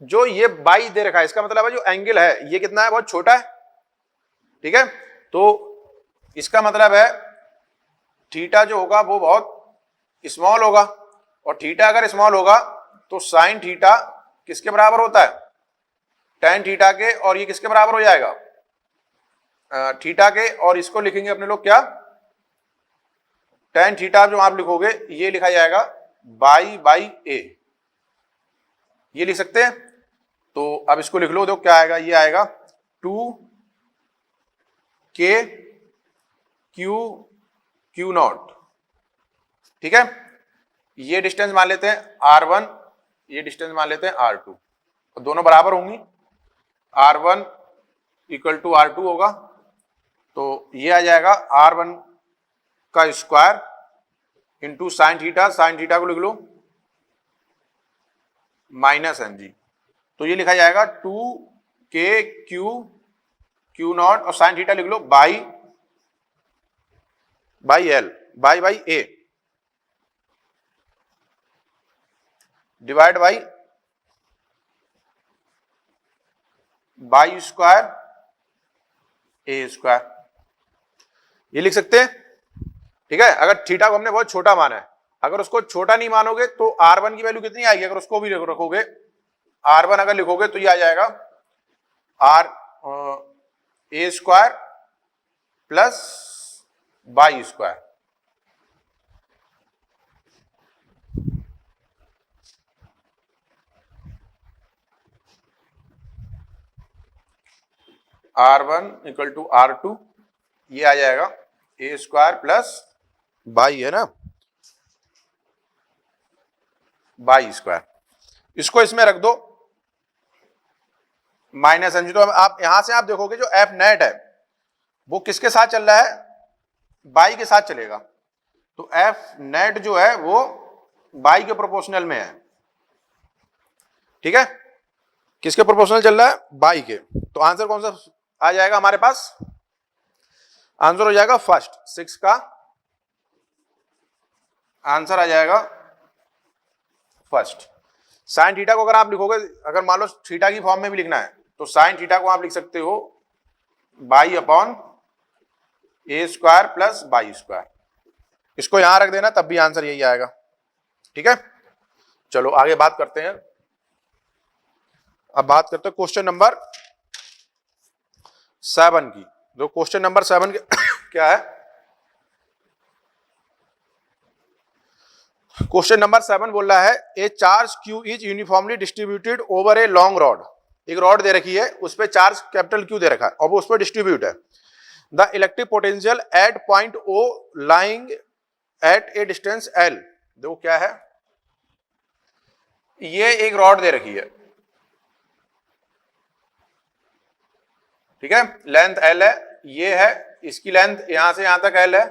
जो ये बाई दे रखा है इसका मतलब है जो एंगल है ये कितना है, बहुत छोटा है, ठीक है। तो इसका मतलब है थीटा जो होगा वो बहुत स्मॉल होगा, और थीटा अगर स्मॉल होगा तो साइन थीटा किसके बराबर होता है, tan थीटा के, और ये किसके बराबर हो जाएगा थीटा के, और इसको लिखेंगे अपने लोग क्या, tan थीटा जो आप लिखोगे ये लिखा जाएगा बाई ए, ये लिख सकते हैं। तो अब इसको लिख लो, देखो क्या आएगा, ये आएगा 2k क्यू नॉट, ठीक है। ये डिस्टेंस मान लेते हैं r1, ये डिस्टेंस मान लेते हैं r2, तो दोनों बराबर होंगी, r1 इक्वल टू r2 होगा, तो ये आ जाएगा r1 का स्क्वायर इंटू साइन थीटा को लिख लो माइनस mg, तो ये लिखा जाएगा 2k क्यू नॉट, और साइन थीटा लिख लो by L by A divide by square A square, ये लिख सकते हैं, ठीक है। अगर थीटा को हमने बहुत छोटा माना है, अगर उसको छोटा नहीं मानोगे तो r1 की वैल्यू कितनी आएगी, अगर उसको भी रखोगे r1 अगर लिखोगे तो ये आ जाएगा r A square plus by square, r1 equal to r2, ये आ जाएगा ए स्क्वायर प्लस बाई है ना बाई स्क्वायर, इसको इसमें रख दो माइनस mg। तो आप यहां से आप देखोगे जो एफ नेट है वो किसके साथ चल रहा है, बाई के साथ चलेगा, तो एफ नेट जो है वो बाई के प्रोपोर्शनल में है, ठीक है। किसके प्रोपोर्शनल चल रहा है, बाई के। तो आंसर कौन सा आ जाएगा हमारे पास, आंसर हो जाएगा फर्स्ट 6 का आंसर आ जाएगा फर्स्ट। साइन थीटा को अगर आप लिखोगे, अगर मान लो थीटा की फॉर्म में भी लिखना है तो साइन थीटा को आप लिख सकते हो by upon A square plus by square, इसको यहां रख देना तब भी आंसर यही आएगा, ठीक है। चलो आगे बात करते हैं। अब बात करते हैं क्वेश्चन नंबर 7 की। जो क्वेश्चन नंबर 7 क्या है, क्वेश्चन नंबर 7 बोल रहा है ए charge Q is uniformly distributed over a long rod. एक रॉड दे रखी है, उस पर चार्ज कैपिटल Q दे रखा है और वो उस पर डिस्ट्रीब्यूट है। The electric potential at point O lying at a distance L, देखो क्या है, ये एक रॉड दे रखी है, ठीक है, लेंथ एल है, ये है, इसकी लेंथ यहां से यहां तक एल है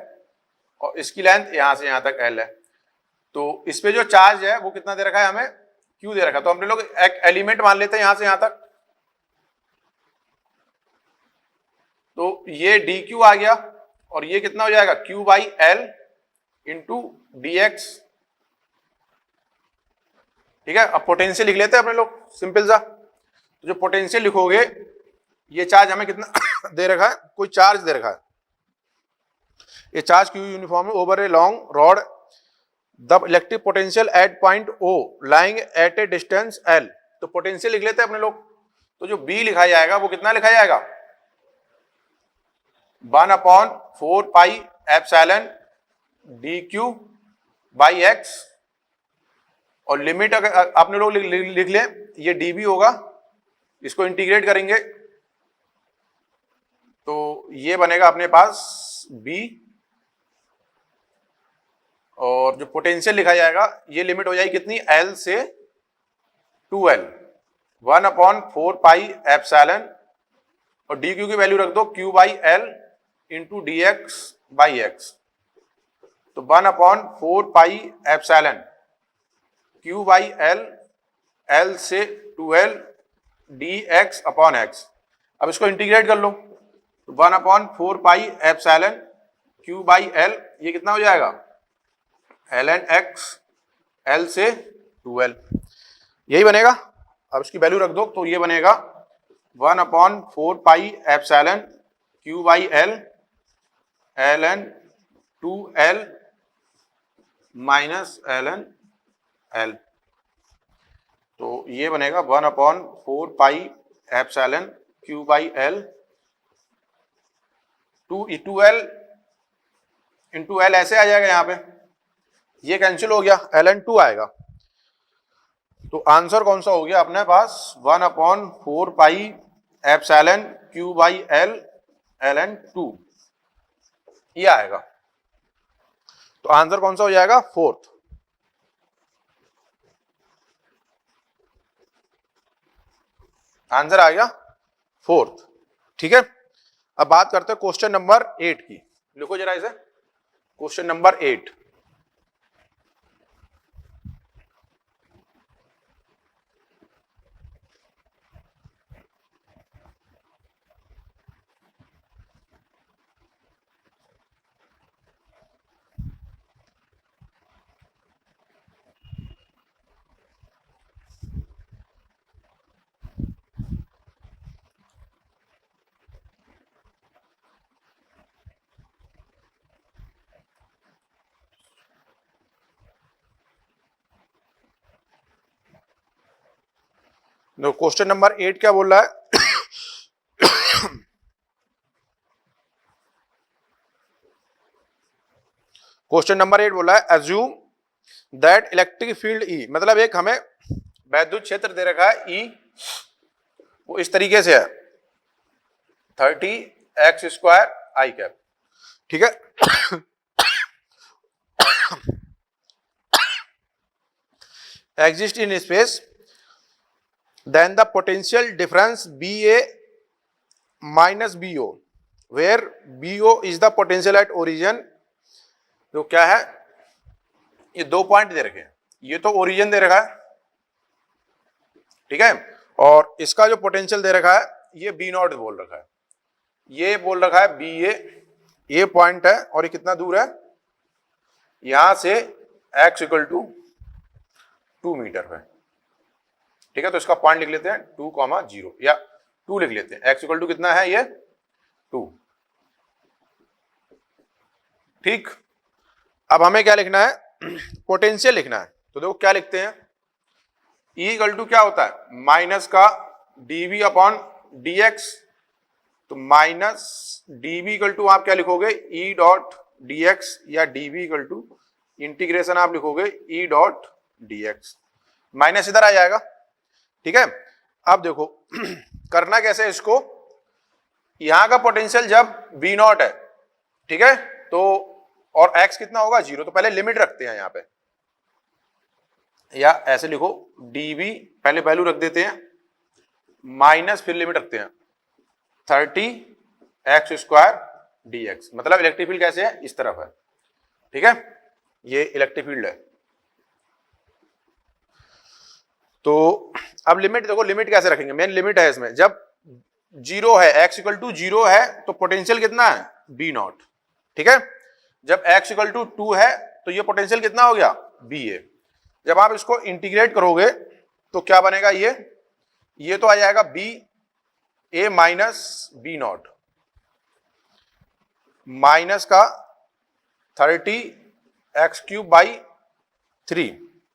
और इसकी लेंथ यहां से यहां तक एल है। तो इस पे जो चार्ज है वो कितना दे रखा है हमें, क्यू दे रखा है। तो हमने लोग एक एलिमेंट मान लेते हैं यहां से यहां तक, तो ये डी क्यू आ गया और ये कितना हो जाएगा, Q by L into D x, ठीक है। अब पोटेंशियल लिख लेते हैं अपने लोग, सिंपल सा। तो जो पोटेंशियल लिखोगे, ये चार्ज हमें कितना दे रखा है, कोई चार्ज दे रखा है, ये charge Q uniform over a long rod, the electric potential at point O lying at a distance L. तो पोटेंशियल लिख लेते हैं अपने लोग। तो जो बी लिखा जाएगा वो कितना लिखा जाएगा, 1/4 pi epsilon D Q by x, और लिमिट अगर आपने लोग लिख लें, ये डीबी होगा, इसको इंटीग्रेट करेंगे तो ये बनेगा अपने पास बी, और जो पोटेंशियल लिखा जाएगा ये लिमिट हो जाएगी कितनी, एल से 2L, 1/4 पाई एप्सिलॉन, और डी क्यू की वैल्यू रख दो Q by L into D x by x. तो 1/4 pi epsilon Q by L, L से 2L D x upon x. अब इसको इंटीग्रेट कर लो, तो 1/4 pi epsilon Q by L, ये कितना हो जाएगा, एल एन एक्स, एल से 2L, यही बनेगा। अब इसकी वैल्यू रख दो, तो ये बनेगा 1/4 pi epsilon Q by L, L N 2L minus L N L. तो ये बनेगा 1/4 pi epsilon Q by L, 2L into L ऐसे आ जाएगा, यहाँ पे ये कैंसिल हो गया, ln2 आएगा। तो आंसर कौन सा हो गया अपने पास, 1/4 pi epsilon Q by L ln2, ये आएगा। तो आंसर कौन सा हो जाएगा, फोर्थ। आंसर आ गया फोर्थ, ठीक है। अब बात करते हैं क्वेश्चन नंबर 8 की, लिखो जरा इसे, क्वेश्चन नंबर 8। क्वेश्चन नंबर 8 क्या बोल रहा है, क्वेश्चन नंबर 8 बोला है, assume that electric field E, मतलब एक हमें वैद्युत क्षेत्र दे रखा है ई, वो इस तरीके से है 30x² i कैप, ठीक है। Exist in space, then the potential difference BA minus BO, where BO is the potential at origin। तो क्या है, ये 2 पॉइंट दे रखे हैं, ये तो ओरिजिन दे रखा है, ठीक है, और इसका जो पोटेंशियल दे रखा है ये B0 बोल रखा है, ये बोल रखा है BA, ये पॉइंट है, और ये कितना दूर है, यहां से x = 2 मीटर है, ठीक है। तो इसका पॉइंट लिख लेते हैं 2,0 या 2 लिख लेते हैं, x = कितना है, ये 2, ठीक। अब हमें क्या लिखना है, पोटेंशियल लिखना है। तो देखो क्या लिखते हैं, E = क्या होता है, माइनस का dV अपॉन dx, तो माइनस dV = आप क्या लिखोगे, E डॉट dx, या dV = इंटीग्रेशन आप लिखोगे E डॉट dx, माइनस इधर आ जाएगा, ठीक है। अब देखो करना कैसे है इसको, यहां का पोटेंशियल जब V0 है, ठीक है, तो और x कितना होगा 0, तो पहले लिमिट रखते हैं यहाँ पे, या ऐसे लिखो dv पहले वैल्यू रख देते हैं माइनस फिर लिमिट रखते हैं 30x² dx, मतलब इलेक्ट्रिक फील्ड कैसे है, इस तरफ है, ठीक है, ये इलेक्ट्रिक फील्ड है। तो अब लिमिट देखो, लिमिट कैसे रखेंगे, मेन लिमिट है इसमें, जब 0 है, x = 0 है तो पोटेंशियल कितना है b0, ठीक है, जब x = 2 है तो ये पोटेंशियल कितना हो गया ba। जब आप इसको इंटीग्रेट करोगे तो क्या बनेगा, ये तो आ जाएगा ba माइनस b0 माइनस का 30x³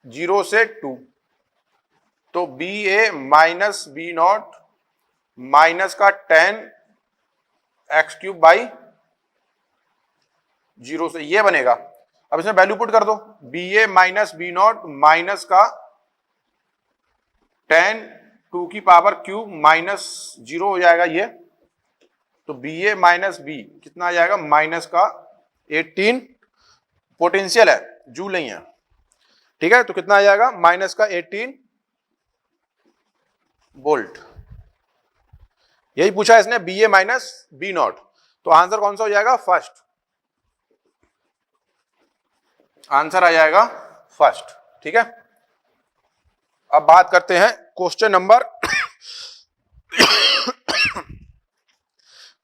0 से 2, तो ba माइनस b0 माइनस का 10x³ 0 से, ये बनेगा। अब इसमें वैल्यू पुट कर दो, ba माइनस b0 माइनस का 10�³ माइनस 0 हो जाएगा ये, तो ba माइनस b कितना आ जाएगा, माइनस का 18, पोटेंशियल है जूल नहीं है, ठीक है, तो कितना आ जाएगा माइनस का 18 वोल्ट। यही पूछा इसने, ba माइनस b0, तो आंसर कौन सा हो जाएगा, फर्स्ट, आंसर आ जाएगा फर्स्ट, ठीक है। अब बात करते हैं question number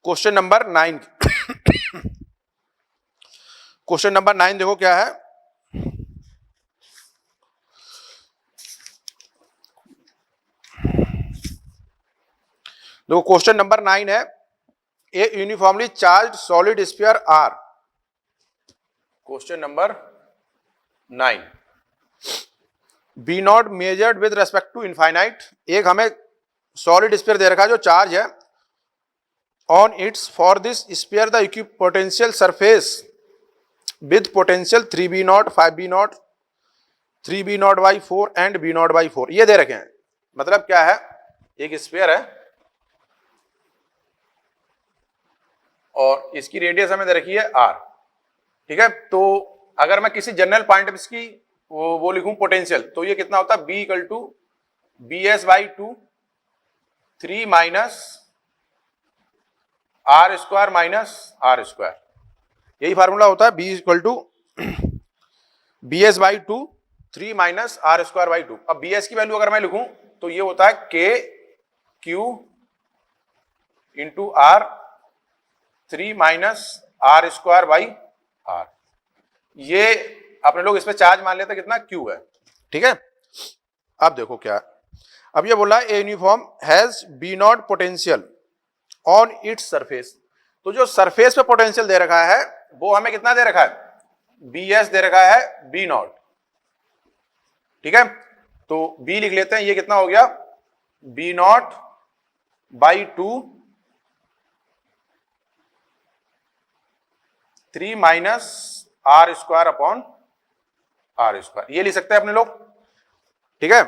question number 9। Question number 9 देखो क्या है, देखो क्वेश्चन नंबर 9 है, a uniformly charged solid sphere R. Question number 9, b0 measured with respect to infinite, एक हमें सॉलिड स्फीयर दे रखा है जो चार्ज है, on it's for this sphere the equipotential surface with potential 3b0 5b0 3b0/4 and b0/4, ये दे रखे हैं। मतलब क्या है, एक स्फीयर है और इसकी रेडियस हमें दे रखी है r, ठीक है, तो अगर मैं किसी जनरल पॉइंट ऑफ इसकी वो लिखूं पोटेंशियल, तो ये कितना होता है, b = bs/2 3 minus r² minus r², यही फार्मूला होता है, b = bs/2 3 माइनस r²/2। अब bs की वैल्यू अगर मैं लिखूं तो ये होता है kq × r 3 माइनस r²/r, ये अपने लोग इस पे चार्ज मान लेते कितना q है, ठीक है। अब देखो क्या है, अब ये बोला a uniform has b0 potential on its surface, तो जो सरफेस पे पोटेंशियल दे रखा है वो हमें कितना दे रखा है, bs दे रखा है b0, ठीक है, तो b लिख लेते हैं, ये कितना हो गया b0/2 3 माइनस r²/r², ये लिख सकते हैं अपने लोग, ठीक है।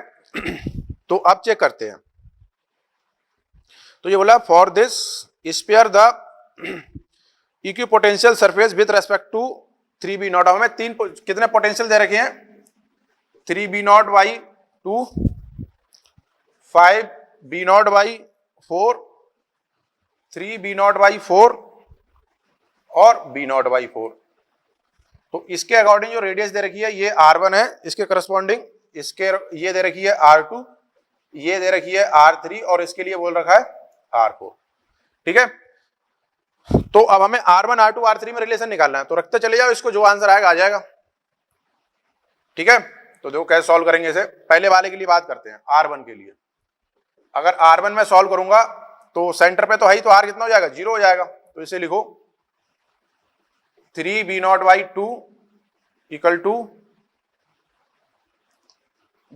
तो अब चेक करते हैं, तो ये बोला for this sphere the equipotential surface with respect to 3b0, हमें तीन कितने पोटेंशियल दे रखे हैं, 3b0/2 5b0/4 3b0/4 और b0/4, तो इसके अकॉर्डिंग जो रेडियस दे रखी है ये r1 है, इसके करस्पॉन्डिंग इसके ये दे रखी है r2, ये दे रखी है r3 और इसके लिए बोल रखा है r4, ठीक है। तो अब हमें r1 r2 r3 में रिलेशन निकालना है, तो रखते चले जाओ इसको, जो आंसर आएगा आ जाएगा, ठीक है। तो देखो कैसे सॉल्व करेंगे इसे, पहले वाले के लिए बात करते हैं, r1 के लिए। अगर r1 में सॉल्व करूंगा तो सेंटर पे तो है ही, तो r कितना हो जाएगा 0 हो जाएगा, तो इसे लिखो 3b0/2 =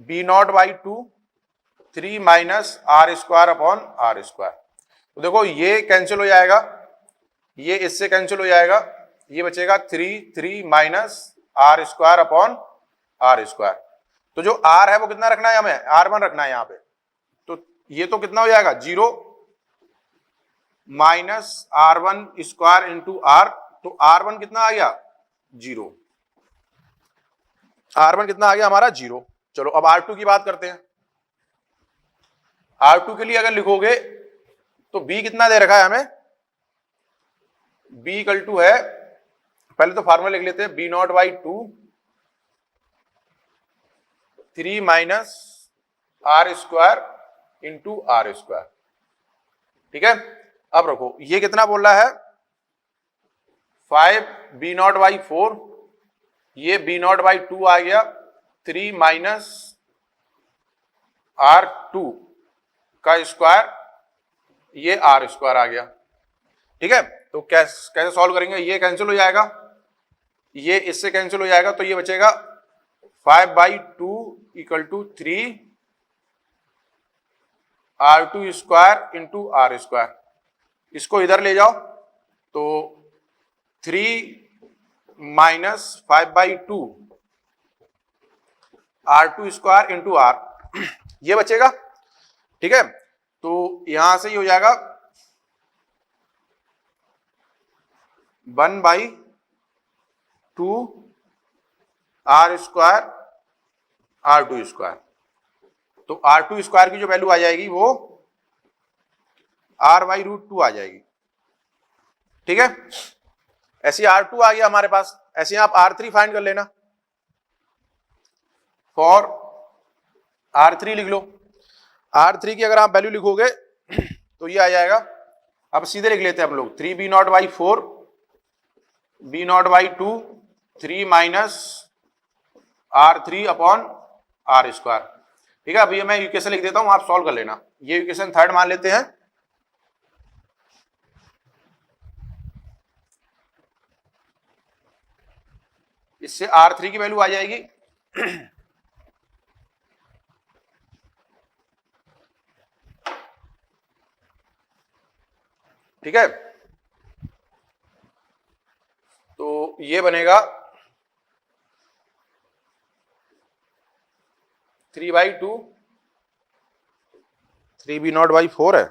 b0/2 3 माइनस r²/r², तो देखो ये कैंसिल हो जाएगा, ये इससे कैंसिल हो जाएगा, ये बचेगा 3 माइनस r²/r², तो जो r है वो कितना रखना है, हमें r1 रखना है यहाँ पे, तो ये तो कितना हो जाएगा 0 माइनस r1² × r, तो r1 कितना आ गया जीरो। R1 कितना आ गया हमारा 0। चलो अब R2 की बात करते हैं। R2 के लिए अगर लिखोगे तो B कितना दे रखा है हमें, B इक्वल टू है, पहले तो फार्मूला लिख लेते हैं, B not by 2 3 minus R square into R square. ठीक है, अब रखो ये कितना बोल रहा है 5 B नॉट बाई 4, ये B नॉट बाई 2 आ गया 3 माइनस R2 का स्क्वायर, ये R स्क्वायर आ गया। ठीक है, तो कैसे सॉल्व करेंगे, ये कैंसिल हो जाएगा, ये इससे कैंसिल हो जाएगा, तो ये बचेगा 5/2 equal to 3 R2 square into R square. इसको इधर ले जाओ तो 3 minus 5/2 R2 square into R, ये बचेगा। ठीक है, तो यहां से ही हो जाएगा 1/2 R स्क्वायर R2 स्क्वायर। तो R2 स्क्वायर की जो वैल्यू आ जाएगी वो R/√2 आ जाएगी। ठीक है, ऐसे R2 आ गया हमारे पास, ऐसे आप R3 फाइंड कर लेना। फॉर R3 लिख लो, R3 की अगर आप वैल्यू लिखोगे तो ये आ जाएगा, अब सीधे लिख लेते हैं हम लोग 3B not by 4 B not by 2 3 minus R3 upon R square. ठीक है, अभी मैं इक्वेशन लिख देता हूं, आप सॉल्व कर लेना। ये इक्वेशन थर्ड मान लेते हैं। इससे R3 की वैल्यू आ जाएगी ठीक है, तो ये बनेगा 3/2 3B नॉट बाई 4 है,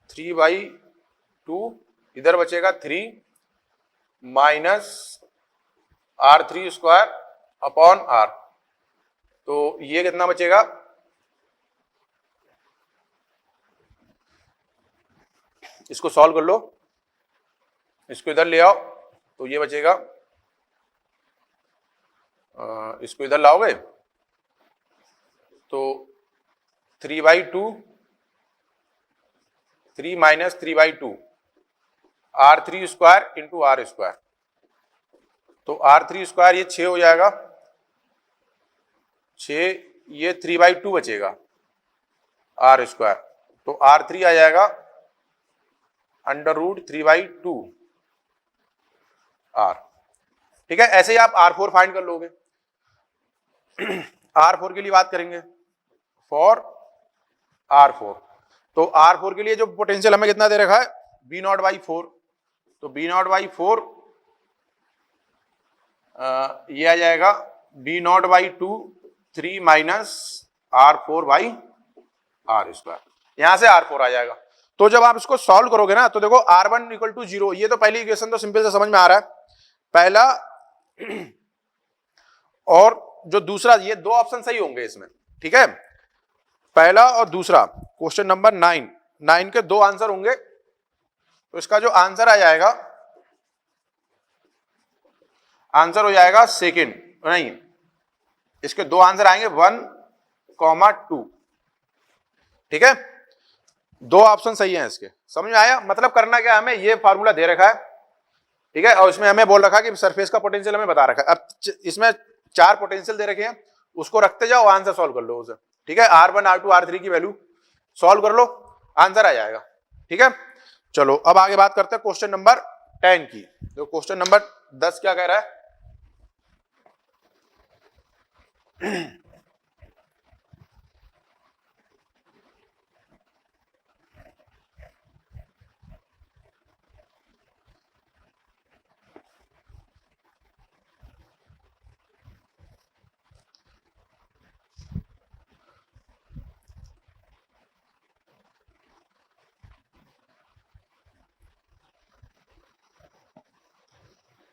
3/2 इधर बचेगा 3 minus R3 square upon R, तो ये कितना बचेगा, इसको सॉल्व कर लो, इसको इधर ले आओ तो ये बचेगा, इसको इधर लाओगे तो 3/2 3 minus 3/2 R3 square into R square, तो R3 स्क्वायर ये 6 हो जाएगा, 6 ये 3/2 बचेगा R स्क्वायर, तो R3 आ जाएगा √3/2 R। ठीक है, ऐसे ही आप R4 फाइंड कर लोगे। R4 के लिए बात करेंगे, फॉर R4, तो R4 के लिए जो पोटेंशियल हमें कितना दे रखा है B नॉट बाई 4, तो B नॉट बाई 4 ये आ जाएगा B not by 2 3 minus R4/R square, यहां से R4 आ जाएगा। तो जब आप इसको सॉल्व करोगे ना तो देखो R1 इक्वल टू 0, ये तो पहली इक्वेशन तो सिंपल से समझ में आ रहा है, पहला और जो दूसरा, ये दो ऑप्शन सही होंगे इसमें। ठीक है, पहला और दूसरा, क्वेश्चन नंबर 9 के दो आंसर होंगे, तो इसका जो आंसर आ जाएगा, आंसर हो जाएगा सेकंड, नहीं इसके दो आंसर आएंगे 1, 2। ठीक है, दो ऑप्शन सही हैं इसके, समझ में आया। मतलब करना क्या है, हमें ये फार्मूला दे रखा है, ठीक है, और इसमें हमें बोल रखा है कि सरफेस का पोटेंशियल हमें बता रखा है। अब इसमें 4 पोटेंशियल दे रखे हैं, उसको रखते जाओ, आंसर सॉल्व कर लो उसे। ठीक है, R1 R2 R3 की वैल्यू सॉल्व कर लो, आंसर आ जाएगा। ठीक है, चलो अब आगे बात करते हैं क्वेश्चन नंबर 10 की। तो क्वेश्चन नंबर 10 क्या कह रहा है,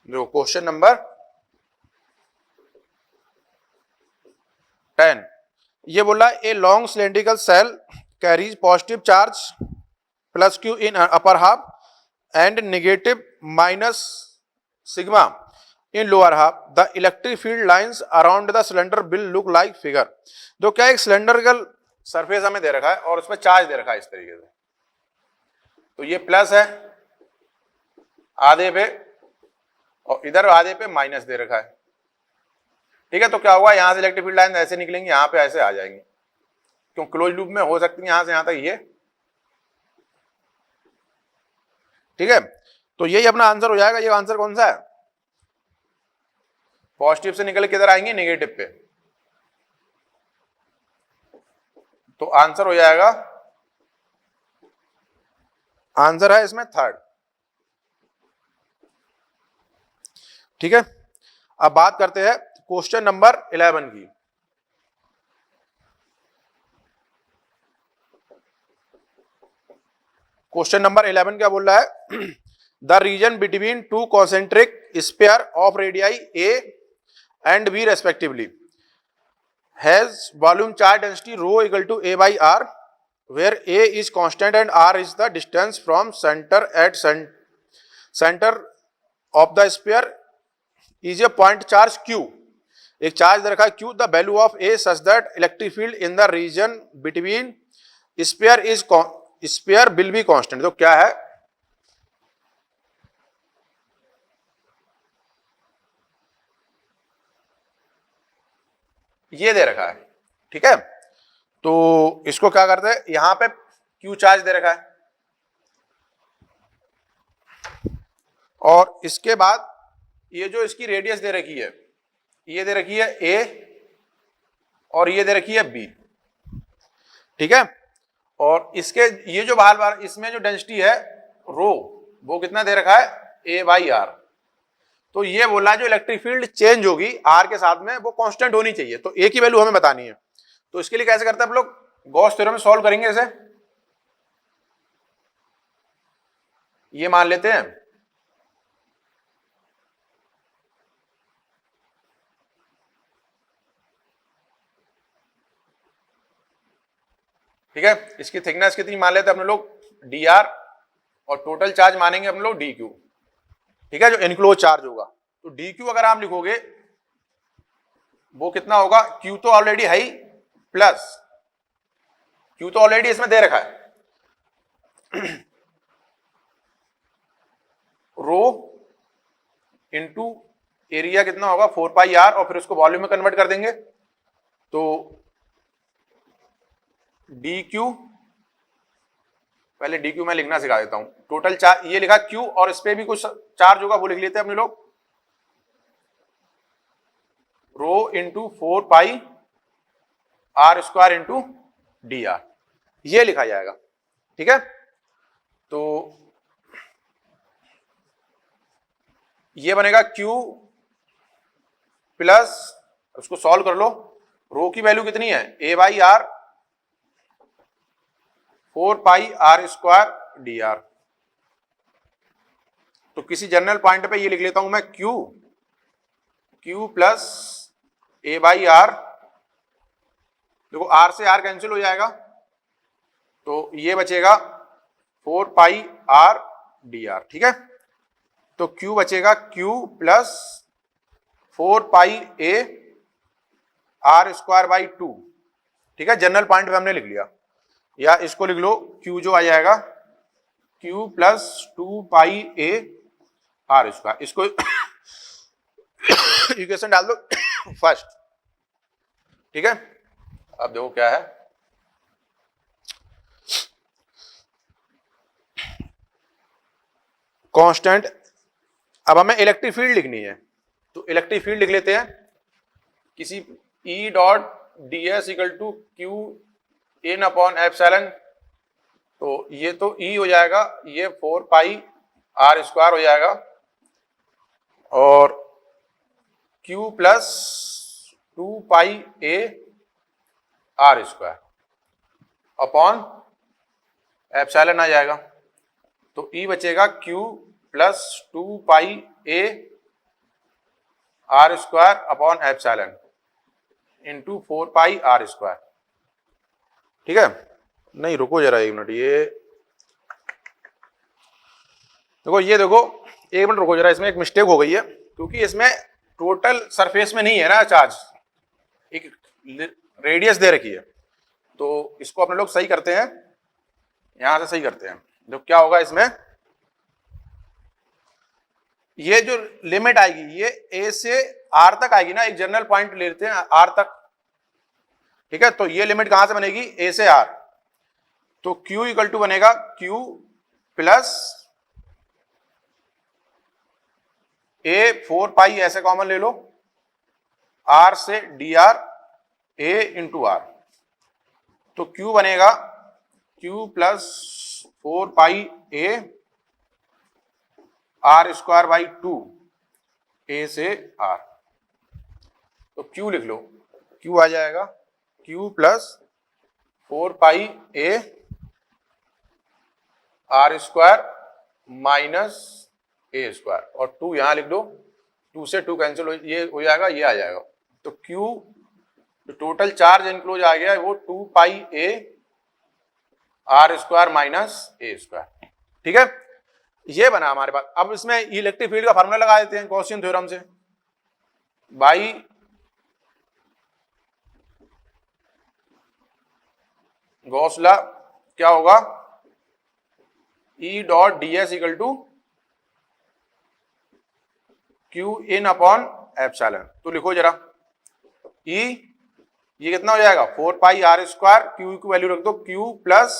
जो क्वेश्चन नंबर 10, ये बोला a long cylindrical shell carries positive charge plus Q in upper half and negative minus sigma in lower half, the electric field lines around the cylinder will look like figure. तो क्या एक cylindrical surface हमें दे रखा है और उसमें charge दे रखा है इस तरीके से, तो ये प्लस है आधे पे और इधर आधे पे माइनस दे रखा है, ठीक है। तो क्या हुआ, यहां से इलेक्ट्रिक फील्ड लाइन ऐसे निकलेंगी, यहां पे ऐसे आ जाएंगी, क्यों क्लोज लूप में हो सकती है यहां से यहां तक ये, ठीक है। तो यही अपना आंसर हो जाएगा। ये आंसर कौन सा है, पॉजिटिव से निकल के इधर आएंगे नेगेटिव पे, तो आंसर हो जाएगा, आंसर है इसमें थर्ड, ठीक है। अब बात करते हैं क्वेश्चन नंबर 11 की। क्वेश्चन नंबर 11 क्या बोल रहा है, the region between two concentric sphere of radii A and B respectively has volume charge density rho equal to A by R, where A is constant and R is the distance from center at center of the sphere is a point charge Q. एक charge दे रखा है Q, the value of A such that electric field in the region between sphere will be constant. तो क्या है, ये दे रखा है, ठीक है। तो इसको क्या करते हैं, यहां पे क्यू चार्ज दे रखा है और इसके बाद ये जो इसकी रेडियस दे रखी है, ये दे रखी है ए और ये दे रखी है बी, ठीक है। और इसके ये जो बाहर इसमें जो डेंसिटी है रो, वो कितना दे रखा है, ए बाई आर। तो ये बोला जो इलेक्ट्रिक फील्ड चेंज होगी आर के साथ में वो कांस्टेंट होनी चाहिए, तो ए की वैल्यू हमें बतानी है। तो इसके लिए कैसे करते हैं हम लोग, गॉस थ्योरम सॉल्व करेंगे इसे। ये मान लेते हैं ठीक है, इसकी थिकनेस कितनी मान लेते हैं अपने लोग, डी आर, और टोटल चार्ज मानेंगे हम लोग डी क्यू, ठीक है, जो इनक्लोज चार्ज होगा। तो डी क्यू अगर आप लिखोगे वो कितना होगा, क्यू तो ऑलरेडी है ही, प्लस क्यू तो ऑलरेडी इसमें दे रखा है, रो इंटू एरिया कितना होगा 4 पाई आर, और फिर उसको वॉल्यूम में कन्वर्ट कर देंगे, तो डी क्यू, पहले डी क्यू मैं लिखना सिखा देता हूं। टोटल चार्ज ये लिखा क्यू, और इस पे भी कुछ चार्ज होगा वो लिख लेते हैं अपने लोग, rho into 4 pi R square into D R, ये लिखा जाएगा, ठीक है। तो ये बनेगा क्यू प्लस, उसको सॉल्व कर लो, रो की वैल्यू कितनी है, A by R 4 pi R square D R. तो किसी जनरल पॉइंट पे ये लिख लेता हूं मैं Q plus A by R, देखो आर से आर कैंसिल हो जाएगा, तो ये बचेगा 4 पाई आर डी आर, ठीक है। तो क्यू बचेगा Q plus 4 pi A R square by 2, ठीक है, जनरल पॉइंट पे हमने लिख लिया। या इसको लिख लो, क्यू जो आ जाएगा Q plus 2 pi A R square, इसको इक्वेशन डाल दो फर्स्ट, ठीक है। अब देखो क्या है, कांस्टेंट। अब हमें इलेक्ट्रिक फील्ड लिखनी है, तो इलेक्ट्रिक फील्ड लिख लेते हैं, किसी E dot D S equal to Q in upon epsilon, तो ये तो ई हो जाएगा, ये 4 पाई आर स्क्वायर हो जाएगा, और Q plus 2 pi A R square upon epsilon आ जाएगा। तो ई बचेगा Q plus 2 pi A R square upon epsilon into 4 pi R square. ठीक है, नहीं रुको जरा एक मिनट, ये देखो, ये देखो एक मिनट रुको जरा, इसमें एक मिस्टेक हो गई है, क्योंकि इसमें टोटल सरफेस में नहीं है ना चार्ज, एक रेडियस दे रखी है। तो इसको अपने लोग सही करते हैं, यहां से सही करते हैं। तो क्या होगा इसमें, ये जो लिमिट आएगी ये ए से आर तक आएगी ना, एक जनरल पॉइंट ले लेते हैं आर तक। ठीक है, तो ये लिमिट कहां से बनेगी, ए से आर। तो Q इक्वल टू बनेगा Q प्लस ए 4 पाई, ऐसे कॉमन ले लो, आर से D R A into R. तो Q बनेगा Q plus 4 pi A R square by 2 A से आर। तो Q लिख लो, Q आ जाएगा Q plus 4 pi A R square minus A square, और 2 यहां लिख दो, 2 से 2 कैंसिल हो, ये हो जाएगा, ये आ जाएगा। तो Q जो टोटल चार्ज इनक्लोज आ गया वो 2 pi A R square minus A square. ठीक है, ये बना हमारे पास। अब इसमें इलेक्ट्रिक फील्ड का फार्मूला लगा देते हैं गॉसियन थ्योरम से, बाई गॉस लॉ। क्या होगा, E dot D S equal to Q in upon epsilon. तो लिखो जरा, ई ये कितना हो जाएगा, 4 पाई आर स्क्वायर, क्यू की वैल्यू रख दो Q plus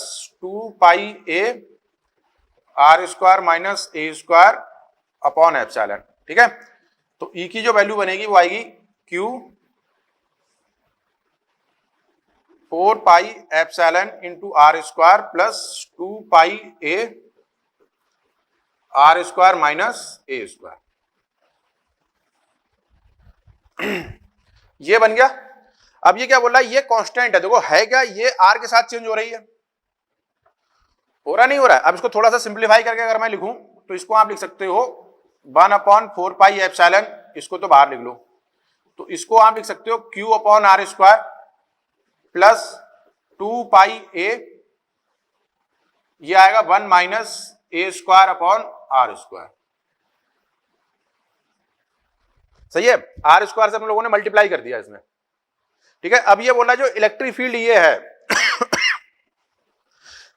2 pi A R square minus A square upon epsilon. ठीक है, तो ई की जो वैल्यू बनेगी वो आएगी Q 4 pi epsilon into R square plus 2 pi A R square minus A square. ये बन गया। अब ये क्या बोल रहा है, ये कांस्टेंट है, देखो है क्या, ये आर के साथ चेंज हो रही है, हो रहा नहीं हो रहा है। अब इसको थोड़ा सा सिंप्लीफाई करके अगर मैं लिखूं तो इसको आप लिख सकते हो 1 अपॉन 4 पाई एप्सिलॉन, इसको तो बाहर लिख लो, तो इसको आप लिख सकते हो Q upon R square plus 2 pi A, ये आएगा 1 minus A square upon R square. सही है, आर स्क्वायर से हम लोगों ने मल्टीप्लाई कर दिया इसमें। ठीक है, अब ये बोला जो इलेक्ट्रिक फील्ड ये है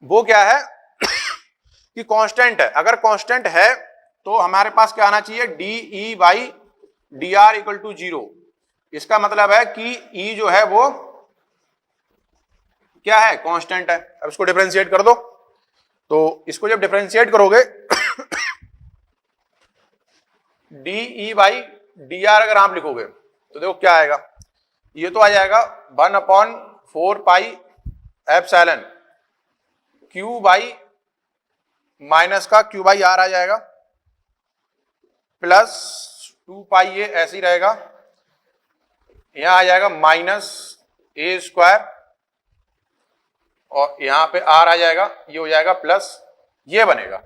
वो क्या है कि कांस्टेंट है। अगर कांस्टेंट है तो हमारे पास क्या आना चाहिए, D E by D R equal to 0। इसका मतलब है कि ई जो है वो क्या है, कांस्टेंट है। अब इसको डिफरेंशिएट कर दो, तो इसको जब डिफरेंशिएट करोगे D E by D are अगर आप लिखोगे तो देखो क्या आएगा, ये तो आ जाएगा 1 upon 4 pi epsilon Q by minus का क्यू बाई आर आ जाएगा प्लस 2 पाई ये ऐसे ही रहेगा, यहां आ जाएगा माइनस ए स्क्वायर, और यहां पे आर आ जाएगा, ये हो जाएगा प्लस, ये बनेगा।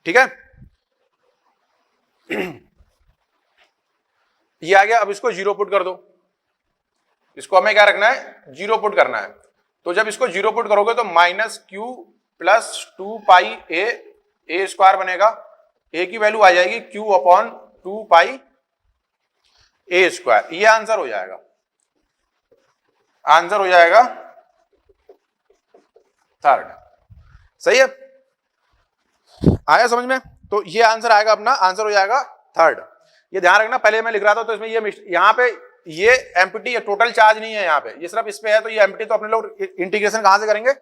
ठीक है, ये आ गया। अब इसको 0 पुट कर दो, इसको हमें क्या रखना है, 0 पुट करना है। तो जब इसको 0 पुट करोगे तो माइनस क्यू प्लस 2 पाई ए स्क्वायर बनेगा, ए की वैल्यू आ जाएगी क्यू अपॉन 2 पाई ए स्क्वायर। ये आंसर हो जाएगा, आंसर हो जाएगा थर्ड। सही है, आया समझ में? तो ये आंसर आएगा अपना, आंसर हो जाएगा थर्ड। ये ध्यान रखना, पहले मैं लिख रहा था तो इसमें ये यहाँ पे ये एम्प्टी है, टोटल चार्ज नहीं है यहाँ पे, ये सिर्फ इस पे है, तो ये एम्प्टी। तो अपने लोग इंटीग्रेशन कहां से करेंगे,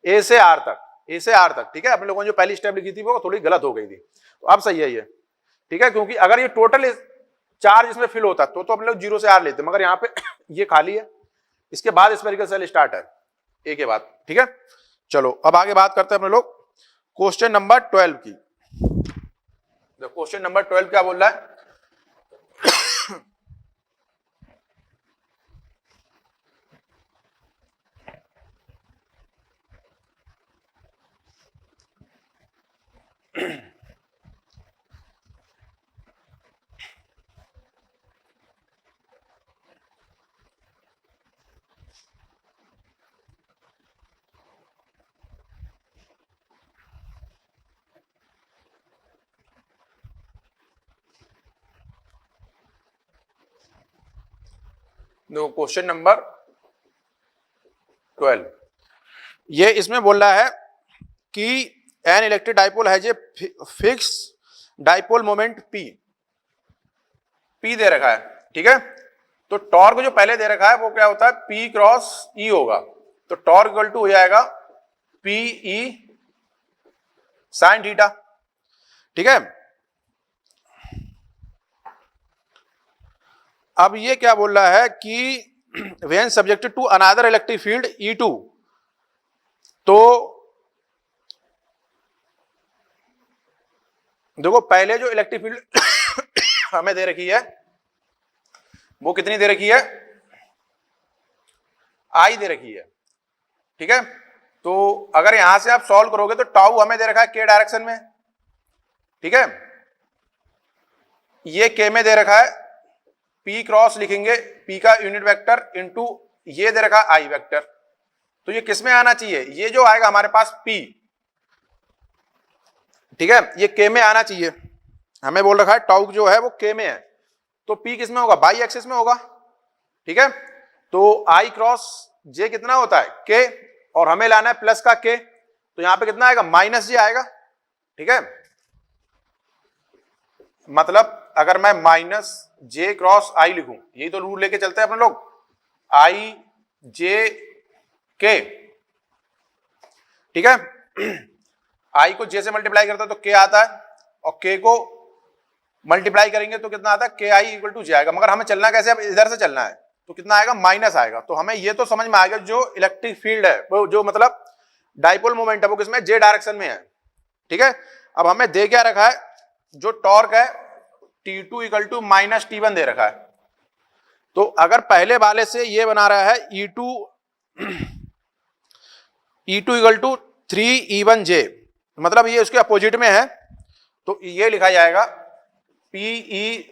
ए से आर तक, ए से आर तक। ठीक है, अपने लोगों ने जो पहली स्टेप लिखी थी वो थोड़ी गलत हो गई थी, तो अब सही है ये। ठीक है, क्योंकि अगर ये टोटल चार्ज इसमें फिल होता तो अपने लोग 0 से आर लेते, मगर यहाँ पे ये खाली है, इसके बाद स्फेरिकल सेल स्टार्ट है ए के बाद। ठीक है, चलो अब आगे बात करते हैं अपने लोग क्वेश्चन नंबर 12 की। क्वेश्चन नंबर 12 क्या बोल रहा है, देखो क्वेश्चन नंबर 12, ये इसमें बोल रहा है कि an electric dipole has a fix dipole moment P दे रखा है, ठीक है। तो टॉर्क जो पहले दे रखा है वो क्या होता है, P क्रॉस E होगा। तो टॉर्क इक्वल टू हो जाएगा PE साइन थीटा, ठीक है। अब ये क्या बोल रहा है कि when subjected to another electric field E2, तो देखो पहले जो इलेक्ट्रिक फील्ड हमें दे रखी है वो कितनी दे रखी है, I दे रखी है, ठीक है। तो अगर यहां से आप सॉल्व करोगे तो टाउ हमें दे रखा है K डायरेक्शन में, ठीक है। ये K में दे रखा है, P क्रॉस लिखेंगे, P का यूनिट वेक्टर इंटू ये दे रखा है I वेक्टर। तो ये किस में आना चाहिए, ये जो आएगा हमारे पास P, ठीक है, ये K में आना चाहिए। हमें बोल रखा है टाउ जो है वो K में है, तो P किस में होगा, बाई एक्सिस में होगा, ठीक है। तो I क्रॉस J कितना होता है K, और हमें लाना है प्लस का K, तो यहां पे कितना आएगा, माइनस J आएगा, ठीक है। मतलब अगर मैं माइनस J क्रॉस I लिखूं, यही तो रूल लेके चलते हैं अपने लोग, I J K, ठीक है। I को J से मल्टीप्लाई करता है तो K आता है, और K को मल्टीप्लाई करेंगे तो कितना आता है, K I equal to J आएगा। मगर हमें चलना कैसे, अब इधर से चलना है, तो कितना आएगा, माइनस आएगा। तो हमें ये तो समझ में आ गया जो इलेक्ट्रिक फील्ड है वो जो मतलब डाइपोल मोमेंट है वो किसमें, J डायरेक्शन में है, ठीक है। अब हमें दे क्या रखा है, जो टॉर्क है T2 equal to minus T1 दे रखा है। तो अगर पहले वाले से ये बना रहा है E2 इक्वल टू 3E1J, मतलब ये उसके अपोजिट में है, तो ये लिखा जाएगा PE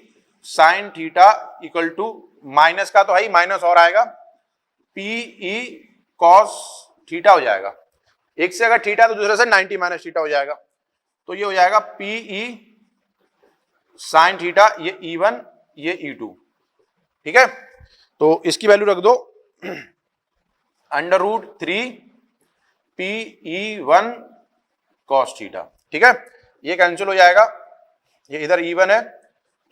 sine theta equal to, minus का तो है ही, माइनस और आएगा, PE कॉस थीटा हो जाएगा। एक से अगर थीटा तो दूसरे से 90 माइनस थीटा हो जाएगा। तो ये हो जाएगा PE साइन थीटा, ये E1 ये E2, ठीक है। तो इसकी वैल्यू रख दो √3 PE1 कॉस थीटा, ठीक है। ये कैंसिल हो जाएगा, ये इधर E1 है,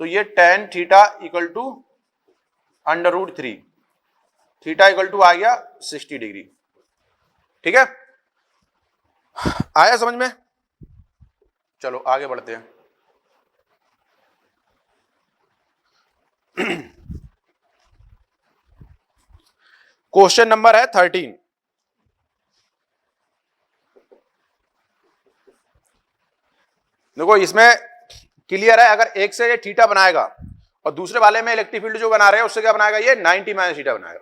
तो ये tan theta equal to √3, theta equal to आ गया 60 डिग्री, ठीक है। आया समझ में, चलो आगे बढ़ते हैं। क्वेश्चन नंबर है 13, देखो इसमें क्लियर है, अगर एक से ये थीटा बनाएगा और दूसरे वाले में इलेक्ट्रिक फील्ड जो बना रहे हैं उससे क्या बनाएगा, ये 90 माइनस थीटा बनाएगा,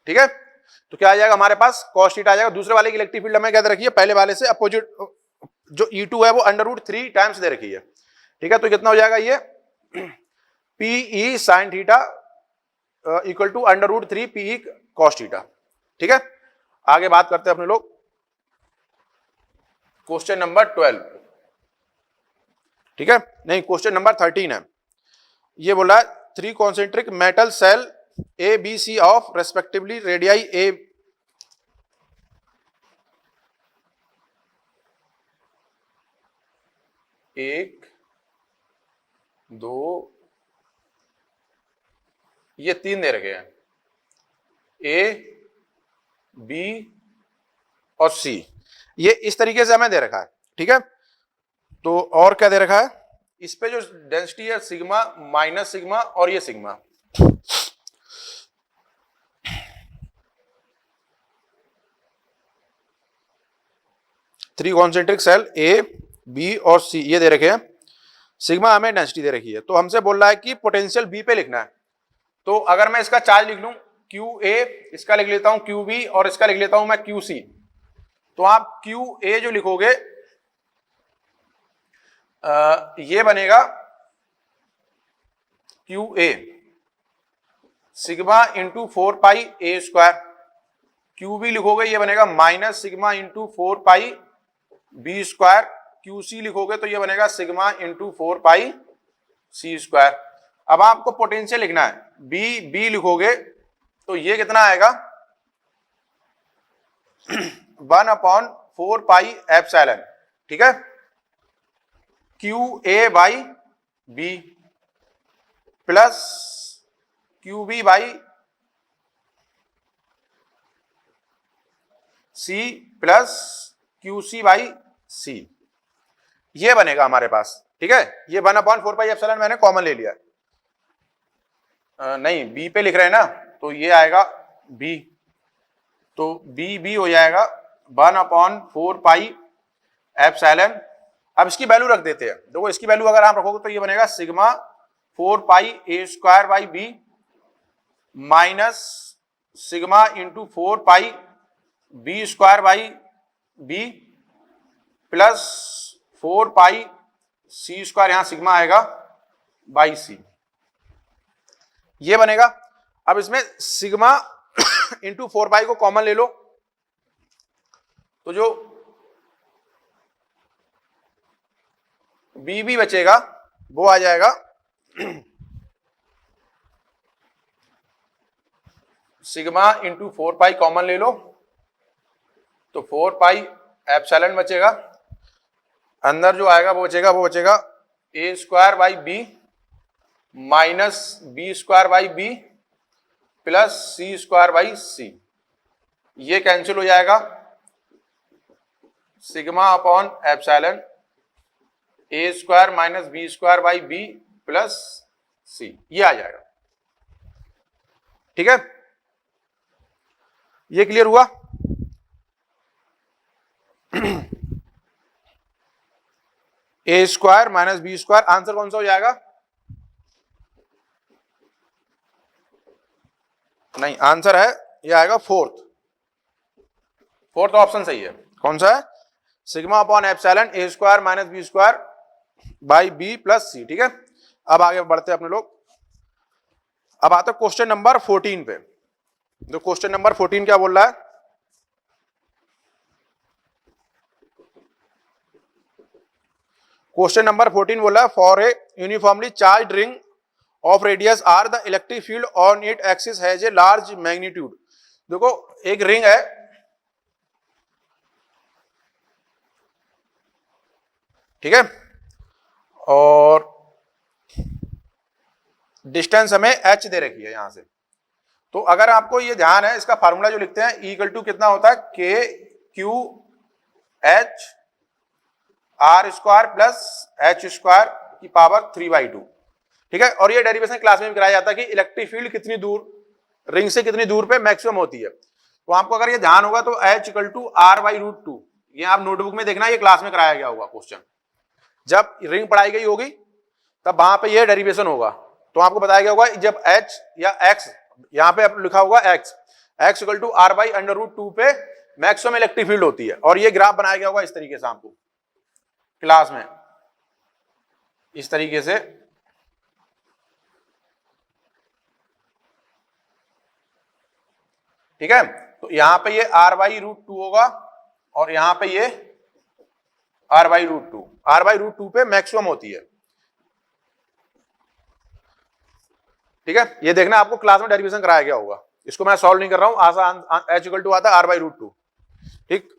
ठीक है। तो क्या आ जाएगा हमारे पास, कॉस थीटा आ जाएगा। दूसरे वाले की इलेक्ट्रिक फील्ड हमें क्या दे रखी है, पहले वाले से अपोजिट, जो E2 है वो √3 टाइम्स दे रखी है, ठीक है। तो कितना हो जाएगा, ये PE sine theta equal to √3 PE cos theta, ठीक है। आगे बात करते हैं अपने लोग क्वेश्चन नंबर 12, ठीक है, नहीं क्वेश्चन नंबर 13 है। ये बोला 3 concentric metal shell ABC of respectively radii A, एक दो, ये 3 दे रखे हैं, A B और C, ये इस तरीके से हमें दे रखा है, ठीक है। तो और क्या दे रखा है, इस पे जो डेंसिटी है सिग्मा माइनस सिग्मा और ये sigma, three concentric shell A B और C ये दे रखे हैं, सिग्मा हमें डेंसिटी दे रखी है। तो हमसे बोल रहा है कि पोटेंशियल B पे लिखना है। तो अगर मैं इसका चार्ज लिख लूं QA, इसका लिख लेता हूं QB और इसका लिख लेता हूं मैं QC, तो आप QA जो लिखोगे ये बनेगा QA sigma into 4 pi A square, QB लिखोगे ये बनेगा माइनस सिग्मा इंटू 4 पाई B स्क्वायर, QC लिखोगे तो ये बनेगा सिग्मा इंटू 4 पाई C स्क्वायर। अब आपको पोटेंशियल लिखना है, B लिखोगे तो ये कितना आएगा 1/4 पाई एप्सिलॉन, ठीक है, QA/B plus QB/C plus QC/C, ये बनेगा हमारे पास, ठीक है। ये 1/4 पाई एप्सिलॉन मैंने कॉमन ले लिया, नहीं बी पे लिख रहे हैं ना, तो ये आएगा बी, तो बी हो जाएगा 1/4 पाई एप्सिलॉन। अब इसकी वैल्यू रख देते हैं, देखो इसकी वैल्यू अगर आप रखोगे तो ये बनेगा सिग्मा 4 पाई A² माइनस सिग्मा इंटू 4 पाई B² प्लस 4 पाई C², यहां सिग्मा आएगा बाई C, ये बनेगा। अब इसमें सिग्मा इंटू 4 पाई को कॉमन ले लो, तो जो बी बचेगा वो आ जाएगा सिग्मा इंटू 4 पाई कॉमन ले लो, तो 4 पाई एप्सिलॉन बचेगा, अंदर जो आएगा वो बचेगा A²/B minus B²/B plus C²/C, ये कैंसिल हो जाएगा, sigma upon epsilon A² minus B²/B plus C, ये आ जाएगा, ठीक है। ये क्लियर हुआ? A² माइनस B², आंसर कौन सा हो जाएगा? नहीं, आंसर है ये आएगा फोर्थ ऑप्शन सही है। कौन सा है? Sigma upon epsilon A² minus B² plus C, ठीक है। अब आगे बढ़ते हैं अपने लोग, अब आते हैं क्वेश्चन नंबर 14 पे। तो क्वेश्चन नंबर 14 क्या बोल रहा है? क्वेश्चन नंबर 14 बोला है for a uniformly charge ring of radius R the electric field on it axis has a large magnitude. देखो एक रिंग है, ठीक है, और डिस्टेंस हमें h दे रखी है यहां से। तो अगर आपको ये ध्यान है, इसका फार्मूला जो लिखते हैं इक्वल टू कितना होता है, KQH R² प्लस H² की पावर 3/2, ठीक है। और ये डेरिवेशन क्लास में भी कराया जाता है कि इलेक्ट्रिक फील्ड कितनी दूर, रिंग से कितनी दूर पे मैक्सिमम होती है। तो आपको अगर ये ध्यान होगा तो H इक्वल टू R/√2, ये आप नोटबुक में देखना, ये क्लास में कराया गया होगा क्वेश्चन, जब रिंग पढ़ाई गई होगी तब वहां पे ये डेरिवेशन होगा। तो आपको बताया गया होगा जब H या X, यहाँ पे लिखा होगा X इक्वल टू R/√2 पे मैक्सिमम इलेक्ट्रिक फील्ड होती है, और ये ग्राफ बनाया गया होगा इस तरीके से आपको क्लास में, इस तरीके से, ठीक है। तो यहां पे ये R/√2 होगा और यहां पे ये R/√2 पे मैक्सिमम होती है, ठीक है। ये देखना आपको क्लास में डेरिवेशन कराया गया होगा, इसको मैं सॉल्व नहीं कर रहा हूं, आसान H इक्वल टू आता है R/√2, ठीक।